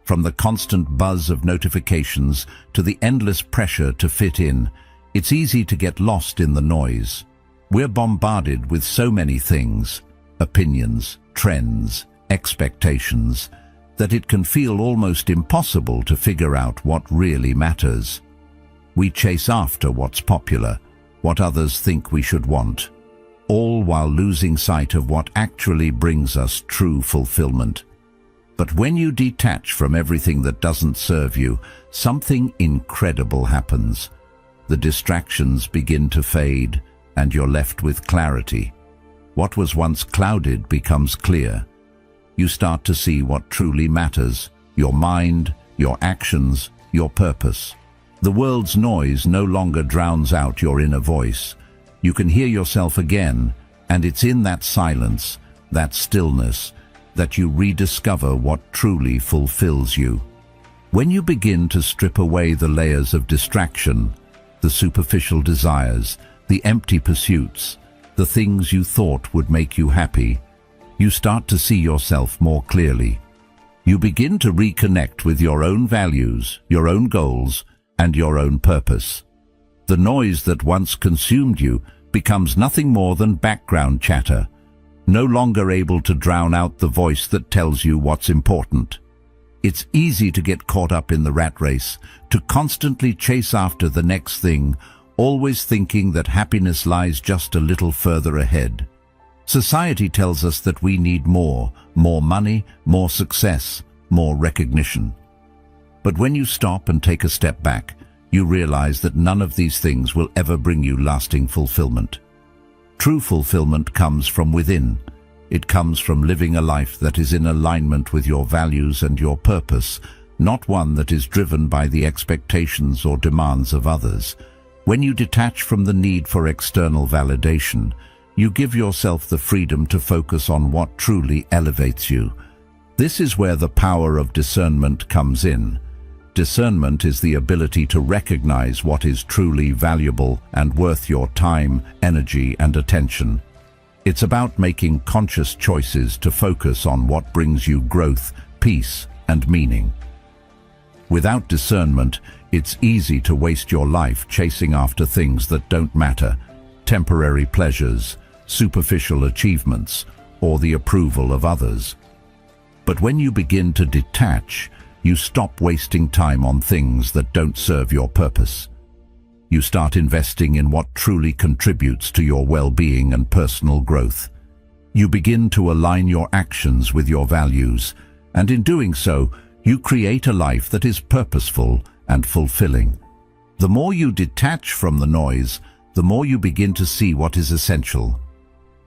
A: From the constant buzz of notifications to the endless pressure to fit in, it's easy to get lost in the noise. We're bombarded with so many things, opinions, trends, expectations, that it can feel almost impossible to figure out what really matters. We chase after what's popular, what others think we should want, all while losing sight of what actually brings us true fulfillment. But when you detach from everything that doesn't serve you, something incredible happens. The distractions begin to fade, and you're left with clarity. What was once clouded becomes clear. You start to see what truly matters, your mind, your actions, your purpose. The world's noise no longer drowns out your inner voice. You can hear yourself again, and it's in that silence, that stillness, that you rediscover what truly fulfills you. When you begin to strip away the layers of distraction, the superficial desires, the empty pursuits, the things you thought would make you happy, you start to see yourself more clearly. You begin to reconnect with your own values, your own goals, and your own purpose. The noise that once consumed you becomes nothing more than background chatter, no longer able to drown out the voice that tells you what's important. It's easy to get caught up in the rat race, to constantly chase after the next thing, always thinking that happiness lies just a little further ahead. Society tells us that we need more money, more success, more recognition. But when you stop and take a step back, you realize that none of these things will ever bring you lasting fulfillment. True fulfillment comes from within. It comes from living a life that is in alignment with your values and your purpose, not one that is driven by the expectations or demands of others. When you detach from the need for external validation, you give yourself the freedom to focus on what truly elevates you. This is where the power of discernment comes in. Discernment is the ability to recognize what is truly valuable and worth your time, energy, and attention. It's about making conscious choices to focus on what brings you growth, peace, and meaning. Without discernment, it's easy to waste your life chasing after things that don't matter, temporary pleasures, superficial achievements, or the approval of others. But when you begin to detach, you stop wasting time on things that don't serve your purpose. You start investing in what truly contributes to your well-being and personal growth. You begin to align your actions with your values, and in doing so, you create a life that is purposeful and fulfilling. The more you detach from the noise, the more you begin to see what is essential.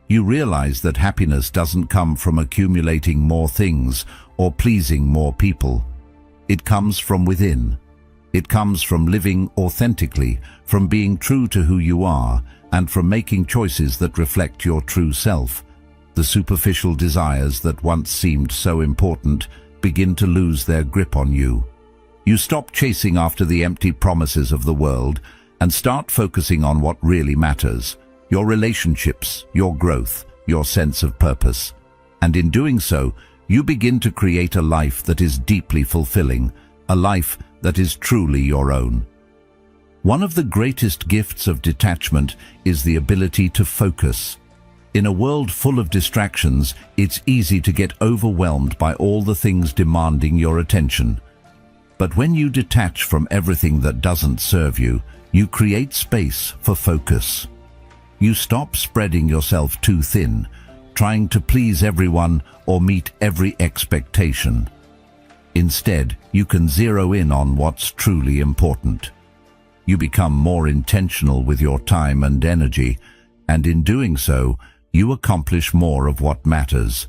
A: You realize that happiness doesn't come from accumulating more things or pleasing more people. It comes from within. It comes from living authentically, from being true to who you are, and from making choices that reflect your true self. The superficial desires that once seemed so important begin to lose their grip on you. You stop chasing after the empty promises of the world and start focusing on what really matters: your relationships, your growth, your sense of purpose. And in doing so, you begin to create a life that is deeply fulfilling, a life that is truly your own. One of the greatest gifts of detachment is the ability to focus. In a world full of distractions, it's easy to get overwhelmed by all the things demanding your attention. But when you detach from everything that doesn't serve you, you create space for focus. You stop spreading yourself too thin, trying to please everyone or meet every expectation. Instead, you can zero in on what's truly important. You become more intentional with your time and energy, and in doing so, you accomplish more of what matters.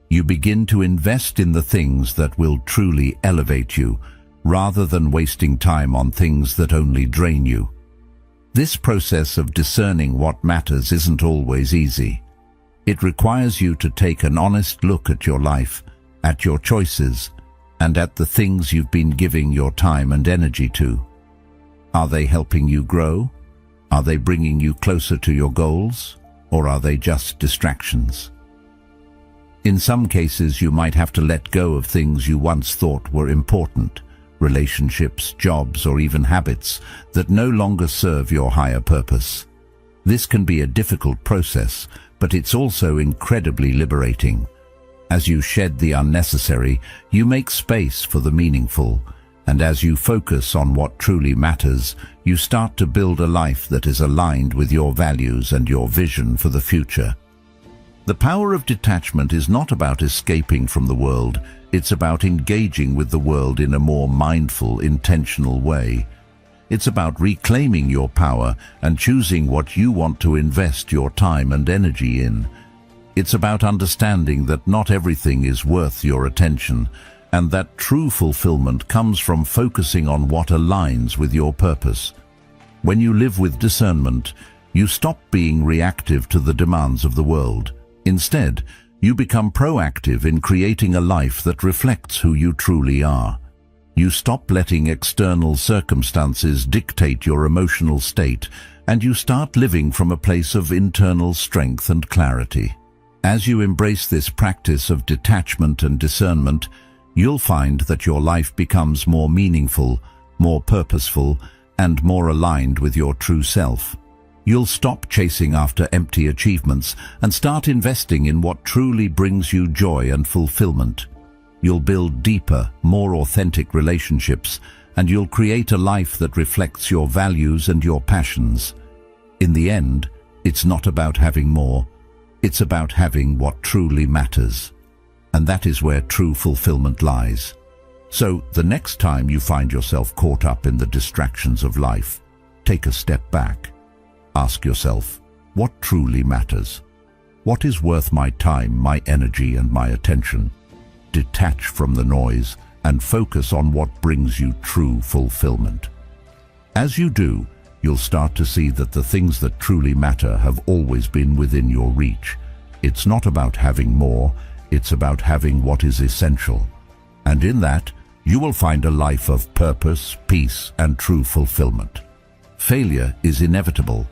A: You begin to invest in the things that will truly elevate you, rather than wasting time on things that only drain you. This process of discerning what matters isn't always easy. It requires you to take an honest look at your life, at your choices, and at the things you've been giving your time and energy to. Are they helping you grow? Are they bringing you closer to your goals? Or are they just distractions? In some cases, you might have to let go of things you once thought were important, relationships, jobs, or even habits that no longer serve your higher purpose. This can be a difficult process, but it's also incredibly liberating. As you shed the unnecessary, you make space for the meaningful, and as you focus on what truly matters, you start to build a life that is aligned with your values and your vision for the future. The power of detachment is not about escaping from the world, it's about engaging with the world in a more mindful, intentional way. It's about reclaiming your power and choosing what you want to invest your time and energy in. It's about understanding that not everything is worth your attention, And that true fulfillment comes from focusing on what aligns with your purpose. When you live with discernment, you stop being reactive to the demands of the world. Instead, you become proactive in creating a life that reflects who you truly are. You stop letting external circumstances dictate your emotional state, and you start living from a place of internal strength and clarity. As you embrace this practice of detachment and discernment, you'll find that your life becomes more meaningful, more purposeful, and more aligned with your true self. You'll stop chasing after empty achievements and start investing in what truly brings you joy and fulfillment. You'll build deeper, more authentic relationships, and you'll create a life that reflects your values and your passions. In the end, it's not about having more, it's about having what truly matters. And that is where true fulfillment lies. So, the next time you find yourself caught up in the distractions of life, take a step back. Ask yourself, what truly matters? What is worth my time, my energy, and my attention? Detach from the noise and focus on what brings you true fulfillment. As you do, you'll start to see that the things that truly matter have always been within your reach. It's not about having more, it's about having what is essential. And in that, you will find a life of purpose, peace, and true fulfillment. Failure is inevitable.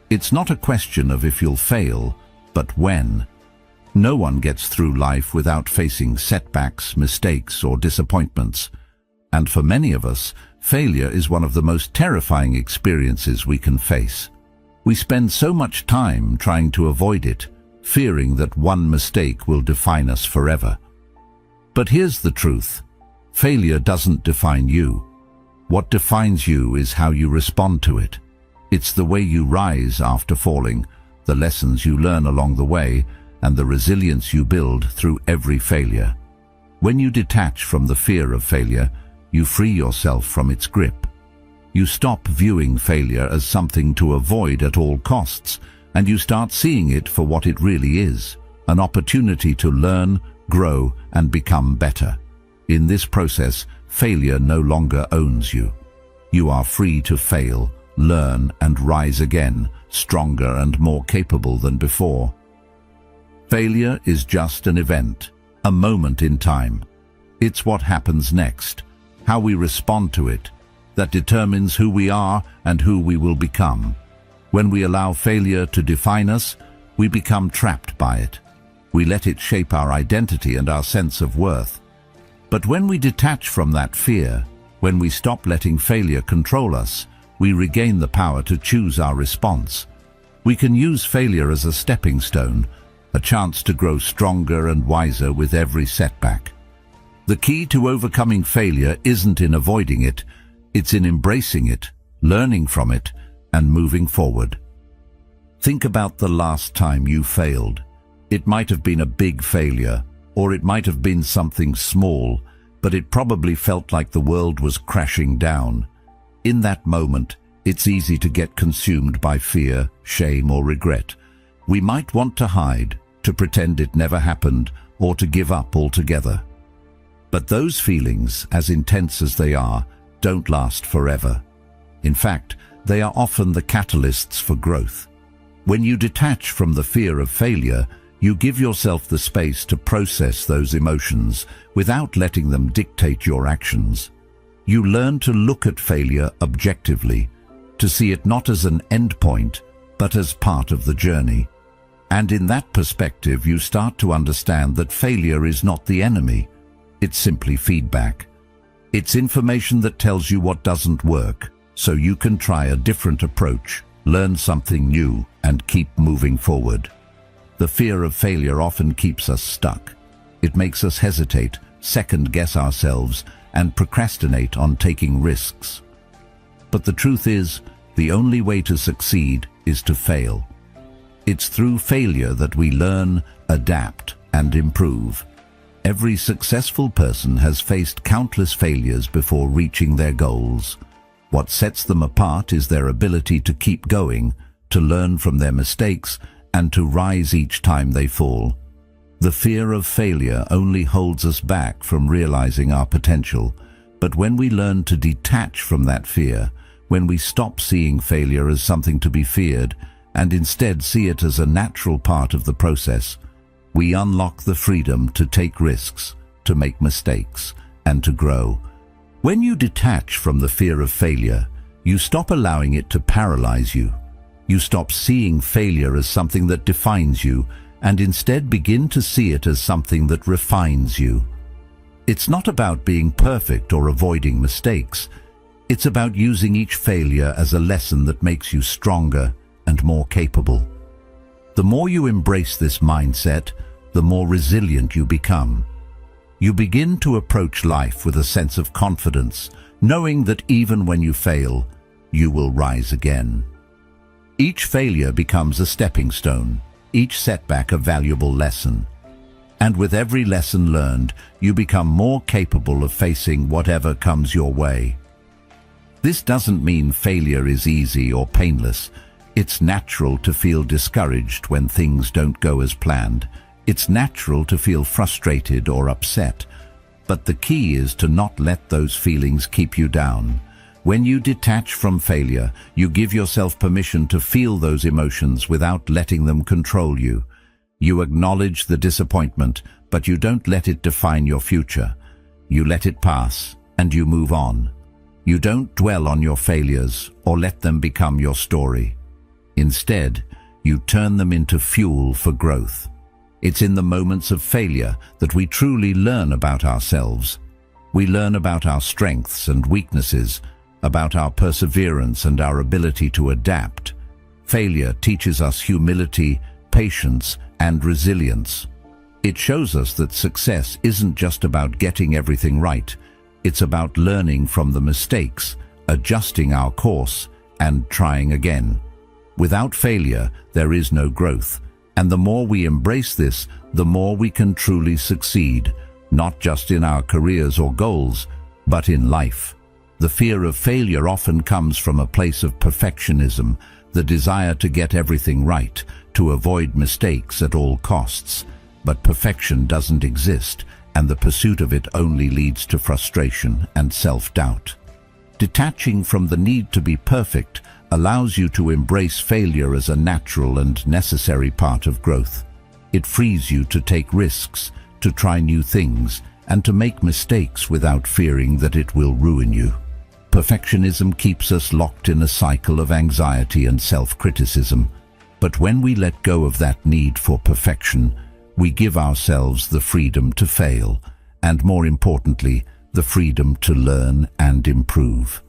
A: It's not a question of if you'll fail, but when. No one gets through life without facing setbacks, mistakes, or disappointments. And for many of us, failure is one of the most terrifying experiences we can face. We spend so much time trying to avoid it, fearing that one mistake will define us forever. But here's the truth. Failure doesn't define you. What defines you is how you respond to it. It's the way you rise after falling, the lessons you learn along the way, and the resilience you build through every failure. When you detach from the fear of failure, you free yourself from its grip. You stop viewing failure as something to avoid at all costs, and you start seeing it for what it really is, an opportunity to learn, grow, and become better. In this process, failure no longer owns you. You are free to fail, learn, and rise again, stronger and more capable than before. Failure is just an event, a moment in time. It's what happens next, how we respond to it, that determines who we are and who we will become. When we allow failure to define us, we become trapped by it. We let it shape our identity and our sense of worth. But when we detach from that fear, when we stop letting failure control us, we regain the power to choose our response. We can use failure as a stepping stone, a chance to grow stronger and wiser with every setback. The key to overcoming failure isn't in avoiding it, it's in embracing it, learning from it, and moving forward. Think about the last time you failed. It might have been a big failure, or it might have been something small, but it probably felt like the world was crashing down. In that moment, it's easy to get consumed by fear, shame, or regret. We might want to hide, to pretend it never happened, or to give up altogether. But those feelings, as intense as they are, don't last forever. In fact, they are often the catalysts for growth. When you detach from the fear of failure, you give yourself the space to process those emotions without letting them dictate your actions. You learn to look at failure objectively, to see it not as an endpoint, but as part of the journey. And in that perspective, you start to understand that failure is not the enemy. It's simply feedback. It's information that tells you what doesn't work, so you can try a different approach, learn something new, and keep moving forward. The fear of failure often keeps us stuck. It makes us hesitate, second-guess ourselves, and procrastinate on taking risks. But the truth is, the only way to succeed is to fail. It's through failure that we learn, adapt, and improve. Every successful person has faced countless failures before reaching their goals. What sets them apart is their ability to keep going, to learn from their mistakes, and to rise each time they fall. The fear of failure only holds us back from realizing our potential. But when we learn to detach from that fear, when we stop seeing failure as something to be feared and instead see it as a natural part of the process, we unlock the freedom to take risks, to make mistakes, and to grow. When you detach from the fear of failure, you stop allowing it to paralyze you. You stop seeing failure as something that defines you and instead begin to see it as something that refines you. It's not about being perfect or avoiding mistakes. It's about using each failure as a lesson that makes you stronger and more capable. The more you embrace this mindset, the more resilient you become. You begin to approach life with a sense of confidence, knowing that even when you fail, you will rise again. Each failure becomes a stepping stone, each setback a valuable lesson. And with every lesson learned, you become more capable of facing whatever comes your way. This doesn't mean failure is easy or painless. It's natural to feel discouraged when things don't go as planned. It's natural to feel frustrated or upset. But the key is to not let those feelings keep you down. When you detach from failure, you give yourself permission to feel those emotions without letting them control you. You acknowledge the disappointment, but you don't let it define your future. You let it pass, and you move on. You don't dwell on your failures or let them become your story. Instead, you turn them into fuel for growth. It's in the moments of failure that we truly learn about ourselves. We learn about our strengths and weaknesses, about our perseverance and our ability to adapt. Failure teaches us humility, patience, and resilience. It shows us that success isn't just about getting everything right. It's about learning from the mistakes, adjusting our course, and trying again. Without failure, there is no growth. And the more we embrace this, the more we can truly succeed, not just in our careers or goals, but in life. The fear of failure often comes from a place of perfectionism, the desire to get everything right, to avoid mistakes at all costs. But perfection doesn't exist, and the pursuit of it only leads to frustration and self-doubt. Detaching from the need to be perfect allows you to embrace failure as a natural and necessary part of growth. It frees you to take risks, to try new things, and to make mistakes without fearing that it will ruin you. Perfectionism keeps us locked in a cycle of anxiety and self-criticism. But when we let go of that need for perfection, we give ourselves the freedom to fail, and more importantly, the freedom to learn and improve.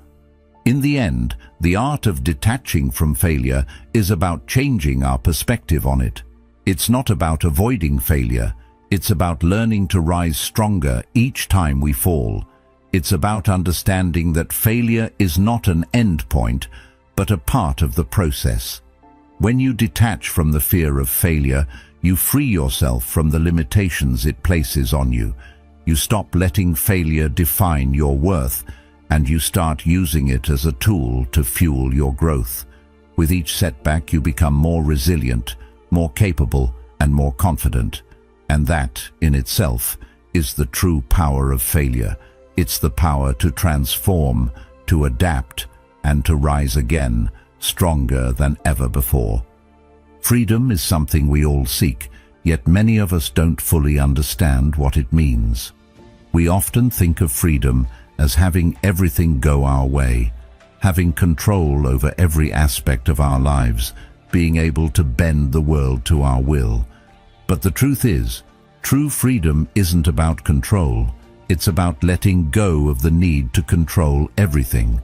A: In the end, the art of detaching from failure is about changing our perspective on it. It's not about avoiding failure. It's about learning to rise stronger each time we fall. It's about understanding that failure is not an end point, but a part of the process. When you detach from the fear of failure, you free yourself from the limitations it places on you. You stop letting failure define your worth, and you start using it as a tool to fuel your growth. With each setback, you become more resilient, more capable, and more confident. And that, in itself, is the true power of failure. It's the power to transform, to adapt, and to rise again, stronger than ever before. Freedom is something we all seek, yet many of us don't fully understand what it means. We often think of freedom as having everything go our way, having control over every aspect of our lives, being able to bend the world to our will. But the truth is, true freedom isn't about control. It's about letting go of the need to control everything.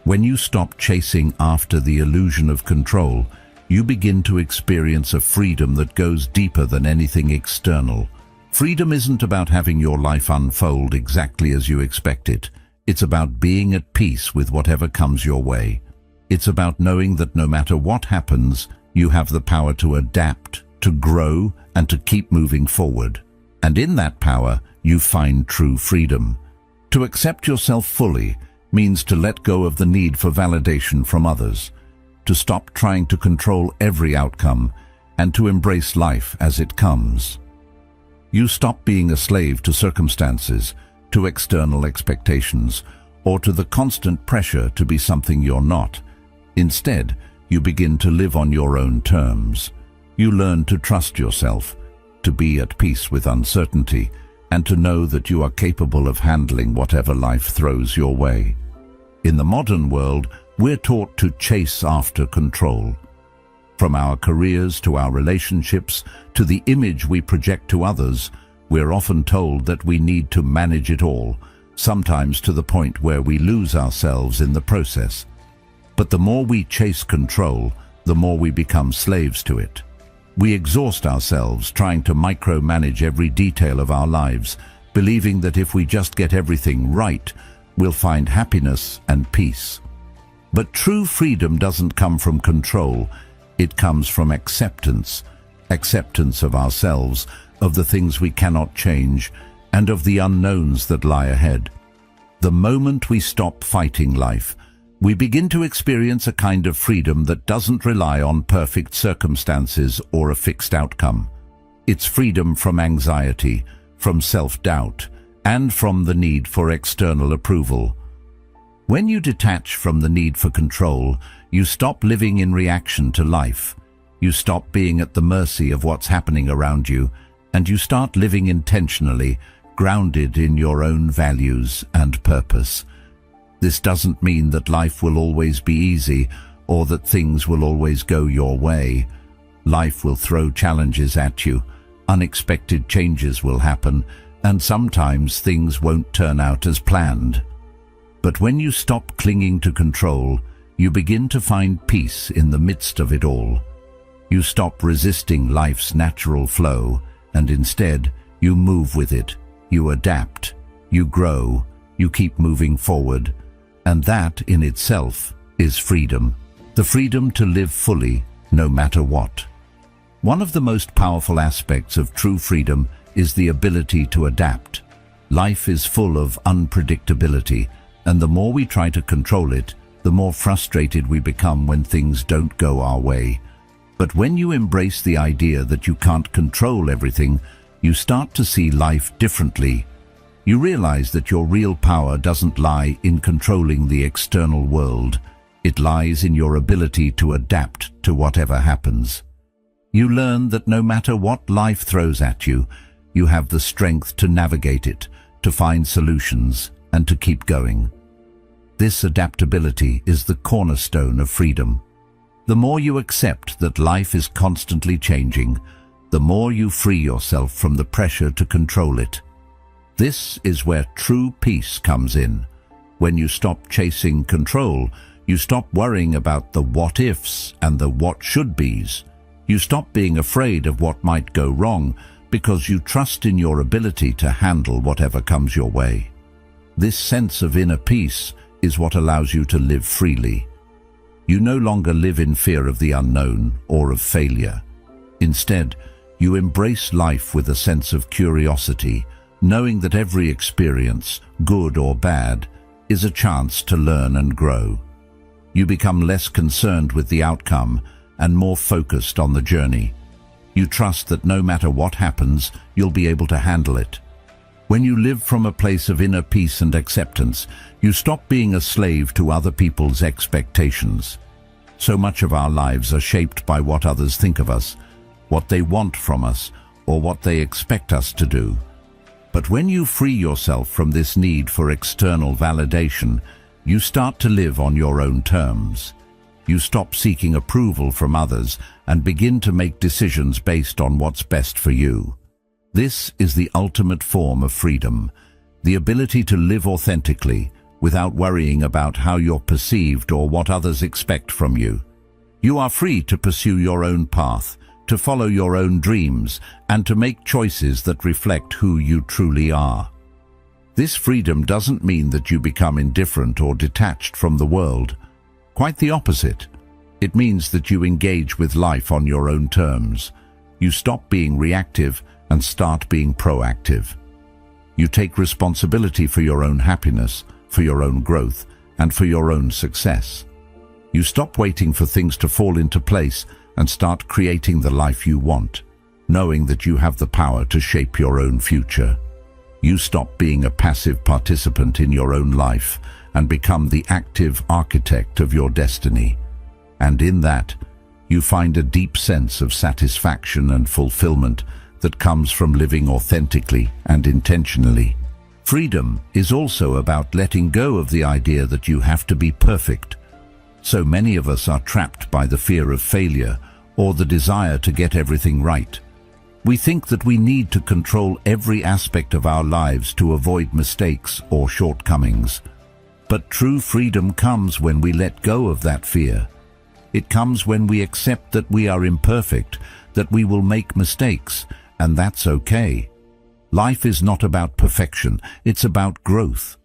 A: When you stop chasing after the illusion of control, you begin to experience a freedom that goes deeper than anything external. Freedom isn't about having your life unfold exactly as you expect it. It's about being at peace with whatever comes your way. It's about knowing that no matter what happens, you have the power to adapt, to grow, and to keep moving forward. And in that power, you find true freedom. To accept yourself fully means to let go of the need for validation from others, to stop trying to control every outcome, and to embrace life as it comes. You stop being a slave to circumstances, to external expectations, or to the constant pressure to be something you're not. Instead, you begin to live on your own terms. You learn to trust yourself, to be at peace with uncertainty, and to know that you are capable of handling whatever life throws your way. In the modern world, we're taught to chase after control. From our careers to our relationships to the image we project to others, we're often told that we need to manage it all, sometimes to the point where we lose ourselves in the process. But the more we chase control, the more we become slaves to it. We exhaust ourselves trying to micromanage every detail of our lives, believing that if we just get everything right, we'll find happiness and peace. But true freedom doesn't come from control. It comes from acceptance of ourselves, of the things we cannot change, and of the unknowns that lie ahead. The moment we stop fighting life, we begin to experience a kind of freedom that doesn't rely on perfect circumstances or a fixed outcome. It's freedom from anxiety, from self-doubt, and from the need for external approval. When you detach from the need for control, you stop living in reaction to life. You stop being at the mercy of what's happening around you, and you start living intentionally, grounded in your own values and purpose. This doesn't mean that life will always be easy or that things will always go your way. Life will throw challenges at you, unexpected changes will happen, and sometimes things won't turn out as planned. But when you stop clinging to control, you begin to find peace in the midst of it all. You stop resisting life's natural flow, and instead, you move with it. You adapt, you grow, you keep moving forward. And that, in itself, is freedom. The freedom to live fully, no matter what. One of the most powerful aspects of true freedom is the ability to adapt. Life is full of unpredictability, and the more we try to control it, the more frustrated we become when things don't go our way. But when you embrace the idea that you can't control everything, you start to see life differently. You realize that your real power doesn't lie in controlling the external world. It lies in your ability to adapt to whatever happens. You learn that no matter what life throws at you, you have the strength to navigate it, to find solutions, and to keep going. This adaptability is the cornerstone of freedom. The more you accept that life is constantly changing, the more you free yourself from the pressure to control it. This is where true peace comes in. When you stop chasing control, you stop worrying about the what-ifs and the what-should-bes. You stop being afraid of what might go wrong because you trust in your ability to handle whatever comes your way. This sense of inner peace is what allows you to live freely. You no longer live in fear of the unknown or of failure. Instead, you embrace life with a sense of curiosity, knowing that every experience, good or bad, is a chance to learn and grow. You become less concerned with the outcome and more focused on the journey. You trust that no matter what happens, you'll be able to handle it. When you live from a place of inner peace and acceptance, you stop being a slave to other people's expectations. So much of our lives are shaped by what others think of us, what they want from us, or what they expect us to do. But when you free yourself from this need for external validation, you start to live on your own terms. You stop seeking approval from others and begin to make decisions based on what's best for you. This is the ultimate form of freedom, the ability to live authentically without worrying about how you're perceived or what others expect from you. You are free to pursue your own path, to follow your own dreams, and to make choices that reflect who you truly are. This freedom doesn't mean that you become indifferent or detached from the world. Quite the opposite. It means that you engage with life on your own terms. You stop being reactive and start being proactive. You take responsibility for your own happiness, for your own growth, and for your own success. You stop waiting for things to fall into place and start creating the life you want. knowing that you have the power to shape your own future. You stop being a passive participant in your own life and become the active architect of your destiny. And in that, you find a deep sense of satisfaction and fulfillment that comes from living authentically and intentionally. Freedom is also about letting go of the idea that you have to be perfect. So many of us are trapped by the fear of failure or the desire to get everything right. We think that we need to control every aspect of our lives to avoid mistakes or shortcomings. But true freedom comes when we let go of that fear. It comes when we accept that we are imperfect, that we will make mistakes, and that's okay. Life is not about perfection, it's about growth.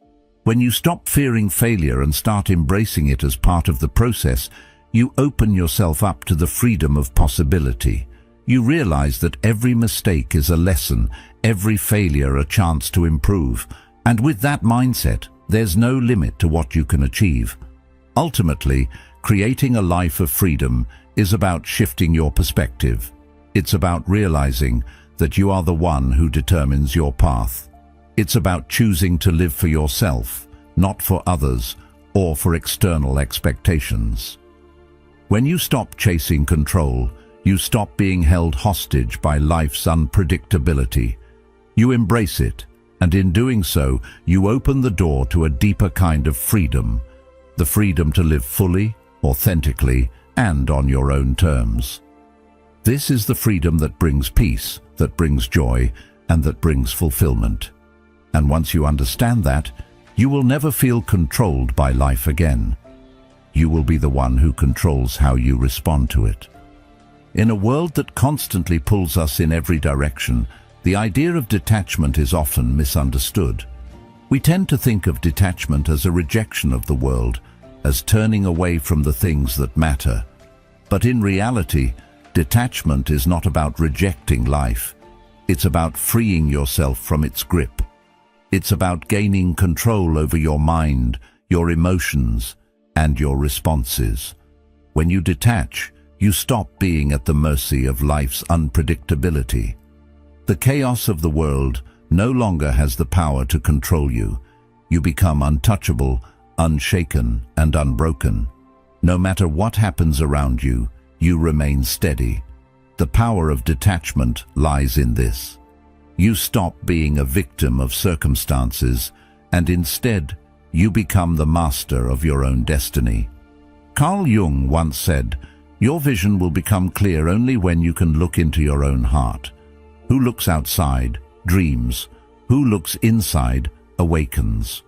A: When you stop fearing failure and start embracing it as part of the process, you open yourself up to the freedom of possibility. You realize that every mistake is a lesson, every failure a chance to improve, and with that mindset, there's no limit to what you can achieve. Ultimately, creating a life of freedom is about shifting your perspective. It's about realizing that you are the one who determines your path. It's about choosing to live for yourself, not for others or for external expectations. When you stop chasing control, you stop being held hostage by life's unpredictability. You embrace it, and in doing so, you open the door to a deeper kind of freedom, the freedom to live fully, authentically, and on your own terms. This is the freedom that brings peace, that brings joy, and that brings fulfillment. And once you understand that, you will never feel controlled by life again. You will be the one who controls how you respond to it. In a world that constantly pulls us in every direction, the idea of detachment is often misunderstood. We tend to think of detachment as a rejection of the world, as turning away from the things that matter. But in reality, detachment is not about rejecting life. It's about freeing yourself from its grip. It's about gaining control over your mind, your emotions, and your responses. When you detach, you stop being at the mercy of life's unpredictability. The chaos of the world no longer has the power to control you. You become untouchable, unshaken, and unbroken. No matter what happens around you, you remain steady. The power of detachment lies in this. You stop being a victim of circumstances, and instead, you become the master of your own destiny. Carl Jung once said, "Your vision will become clear only when you can look into your own heart. Who looks outside, dreams. Who looks inside, awakens."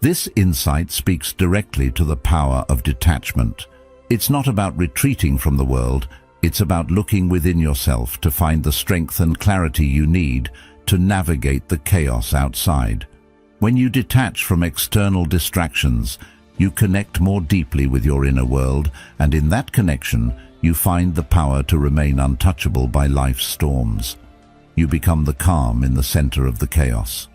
A: This insight speaks directly to the power of detachment. It's not about retreating from the world, it's about looking within yourself to find the strength and clarity you need to navigate the chaos outside. When you detach from external distractions, you connect more deeply with your inner world, and in that connection, you find the power to remain untouchable by life's storms. You become the calm in the center of the chaos.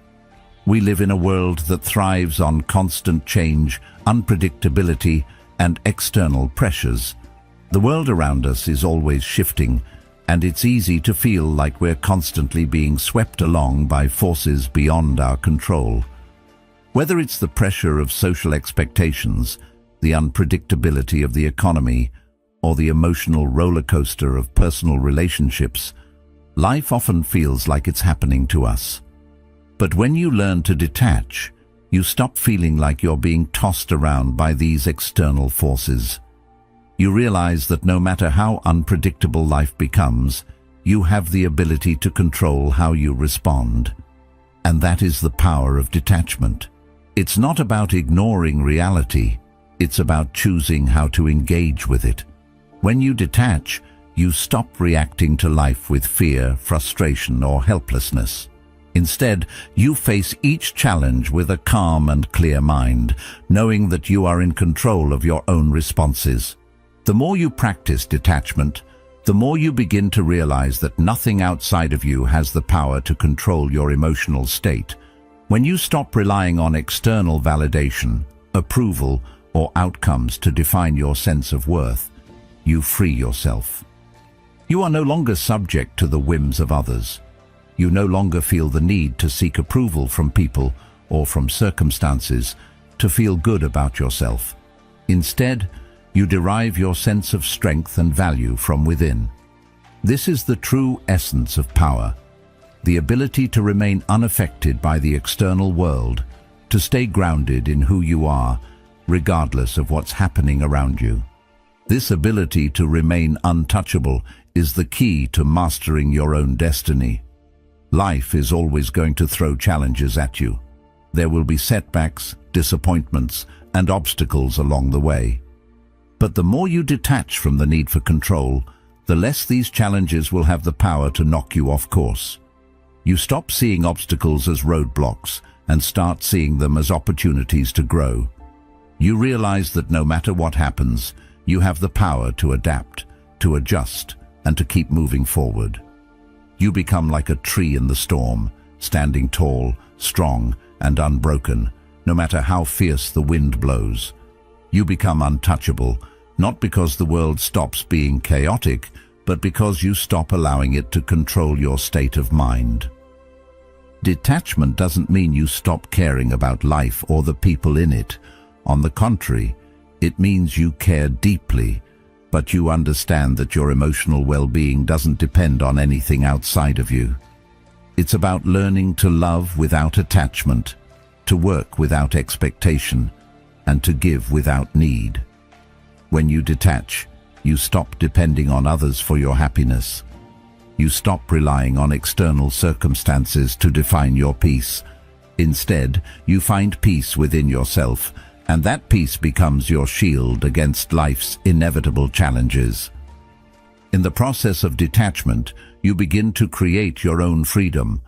A: We live in a world that thrives on constant change, unpredictability, and external pressures. The world around us is always shifting, and it's easy to feel like we're constantly being swept along by forces beyond our control. Whether it's the pressure of social expectations, the unpredictability of the economy, or the emotional roller coaster of personal relationships, life often feels like it's happening to us. But when you learn to detach, you stop feeling like you're being tossed around by these external forces. You realize that no matter how unpredictable life becomes, you have the ability to control how you respond. And that is the power of detachment. It's not about ignoring reality, it's about choosing how to engage with it. When you detach, you stop reacting to life with fear, frustration, or helplessness. Instead, you face each challenge with a calm and clear mind, knowing that you are in control of your own responses. The more you practice detachment, the more you begin to realize that nothing outside of you has the power to control your emotional state. When you stop relying on external validation, approval, or outcomes to define your sense of worth, you free yourself. You are no longer subject to the whims of others. You no longer feel the need to seek approval from people or from circumstances to feel good about yourself. Instead, you derive your sense of strength and value from within. This is the true essence of power, the ability to remain unaffected by the external world, to stay grounded in who you are, regardless of what's happening around you. This ability to remain untouchable is the key to mastering your own destiny. Life is always going to throw challenges at you. There will be setbacks, disappointments, and obstacles along the way. But the more you detach from the need for control, the less these challenges will have the power to knock you off course. You stop seeing obstacles as roadblocks and start seeing them as opportunities to grow. You realize that no matter what happens, you have the power to adapt, to adjust, and to keep moving forward. You become like a tree in the storm, standing tall, strong, and unbroken, no matter how fierce the wind blows. You become untouchable, not because the world stops being chaotic, but because you stop allowing it to control your state of mind. Detachment doesn't mean you stop caring about life or the people in it. On the contrary, it means you care deeply, but you understand that your emotional well-being doesn't depend on anything outside of you. It's about learning to love without attachment, to work without expectation, and to give without need. When you detach, you stop depending on others for your happiness. You stop relying on external circumstances to define your peace. Instead, you find peace within yourself, and that peace becomes your shield against life's inevitable challenges. In the process of detachment, you begin to create your own freedom.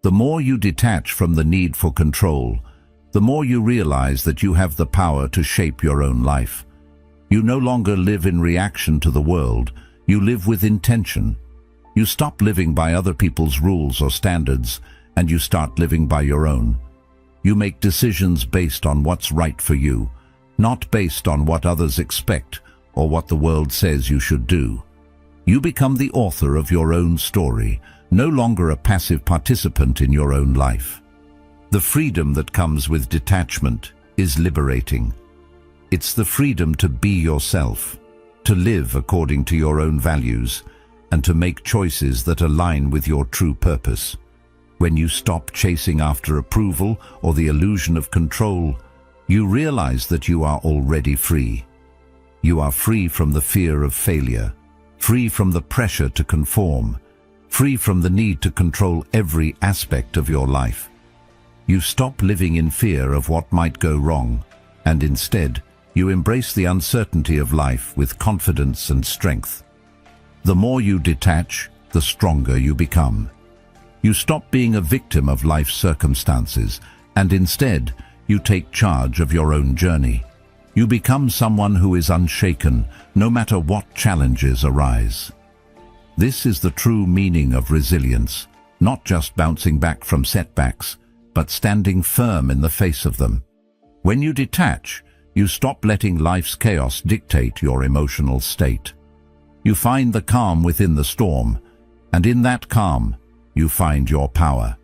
A: The more you detach from the need for control, the more you realize that you have the power to shape your own life. You no longer live in reaction to the world, you live with intention. You stop living by other people's rules or standards, and you start living by your own. You make decisions based on what's right for you, not based on what others expect or what the world says you should do. You become the author of your own story, no longer a passive participant in your own life. The freedom that comes with detachment is liberating. It's the freedom to be yourself, to live according to your own values, and to make choices that align with your true purpose. When you stop chasing after approval or the illusion of control, you realize that you are already free. You are free from the fear of failure, free from the pressure to conform, free from the need to control every aspect of your life. You stop living in fear of what might go wrong, and instead, you embrace the uncertainty of life with confidence and strength. The more you detach, the stronger you become. You stop being a victim of life's circumstances, and instead, you take charge of your own journey. You become someone who is unshaken, no matter what challenges arise. This is the true meaning of resilience, not just bouncing back from setbacks, but standing firm in the face of them. When you detach, you stop letting life's chaos dictate your emotional state. You find the calm within the storm, and in that calm, you find your power.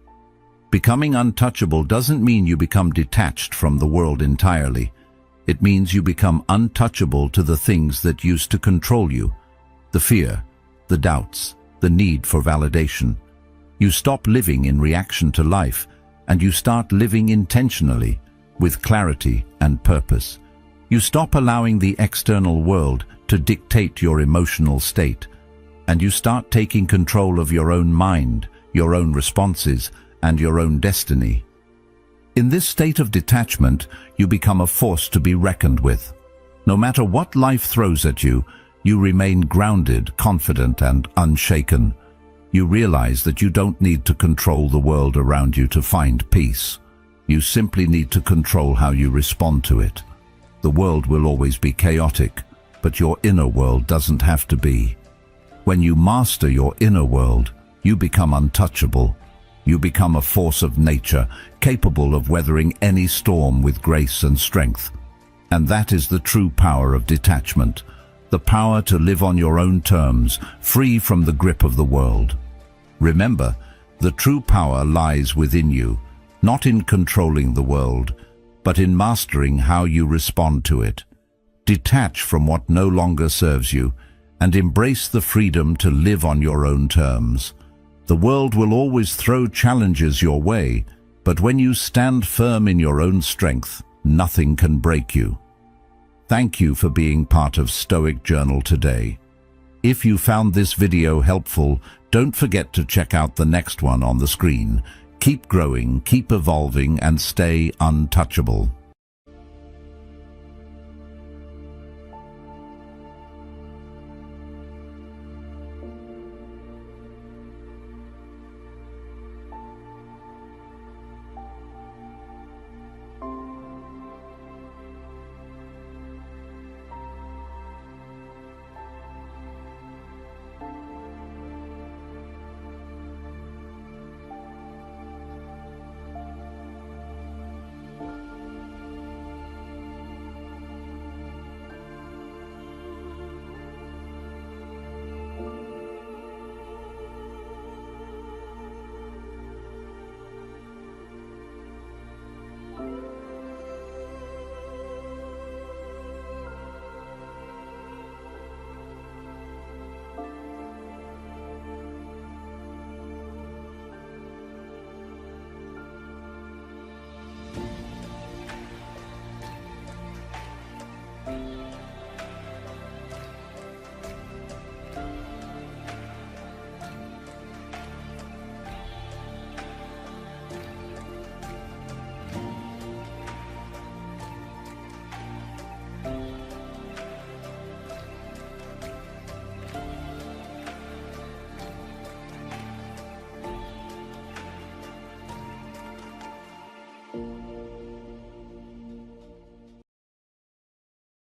A: Becoming untouchable doesn't mean you become detached from the world entirely. It means you become untouchable to the things that used to control you. The fear, the doubts, the need for validation. You stop living in reaction to life, and you start living intentionally, with clarity and purpose. You stop allowing the external world to dictate your emotional state, and you start taking control of your own mind, your own responses, and your own destiny. In this state of detachment, you become a force to be reckoned with. No matter what life throws at you, you remain grounded, confident, and unshaken. You realize that you don't need to control the world around you to find peace. You simply need to control how you respond to it. The world will always be chaotic, but your inner world doesn't have to be. When you master your inner world, you become untouchable. You become a force of nature, capable of weathering any storm with grace and strength. And that is the true power of detachment, the power to live on your own terms, free from the grip of the world. Remember, the true power lies within you, not in controlling the world, but in mastering how you respond to it. Detach from what no longer serves you, and embrace the freedom to live on your own terms. The world will always throw challenges your way, but when you stand firm in your own strength, nothing can break you. Thank you for being part of Stoic Journal today. If you found this video helpful, don't forget to check out the next one on the screen. Keep growing, keep evolving, and stay untouchable.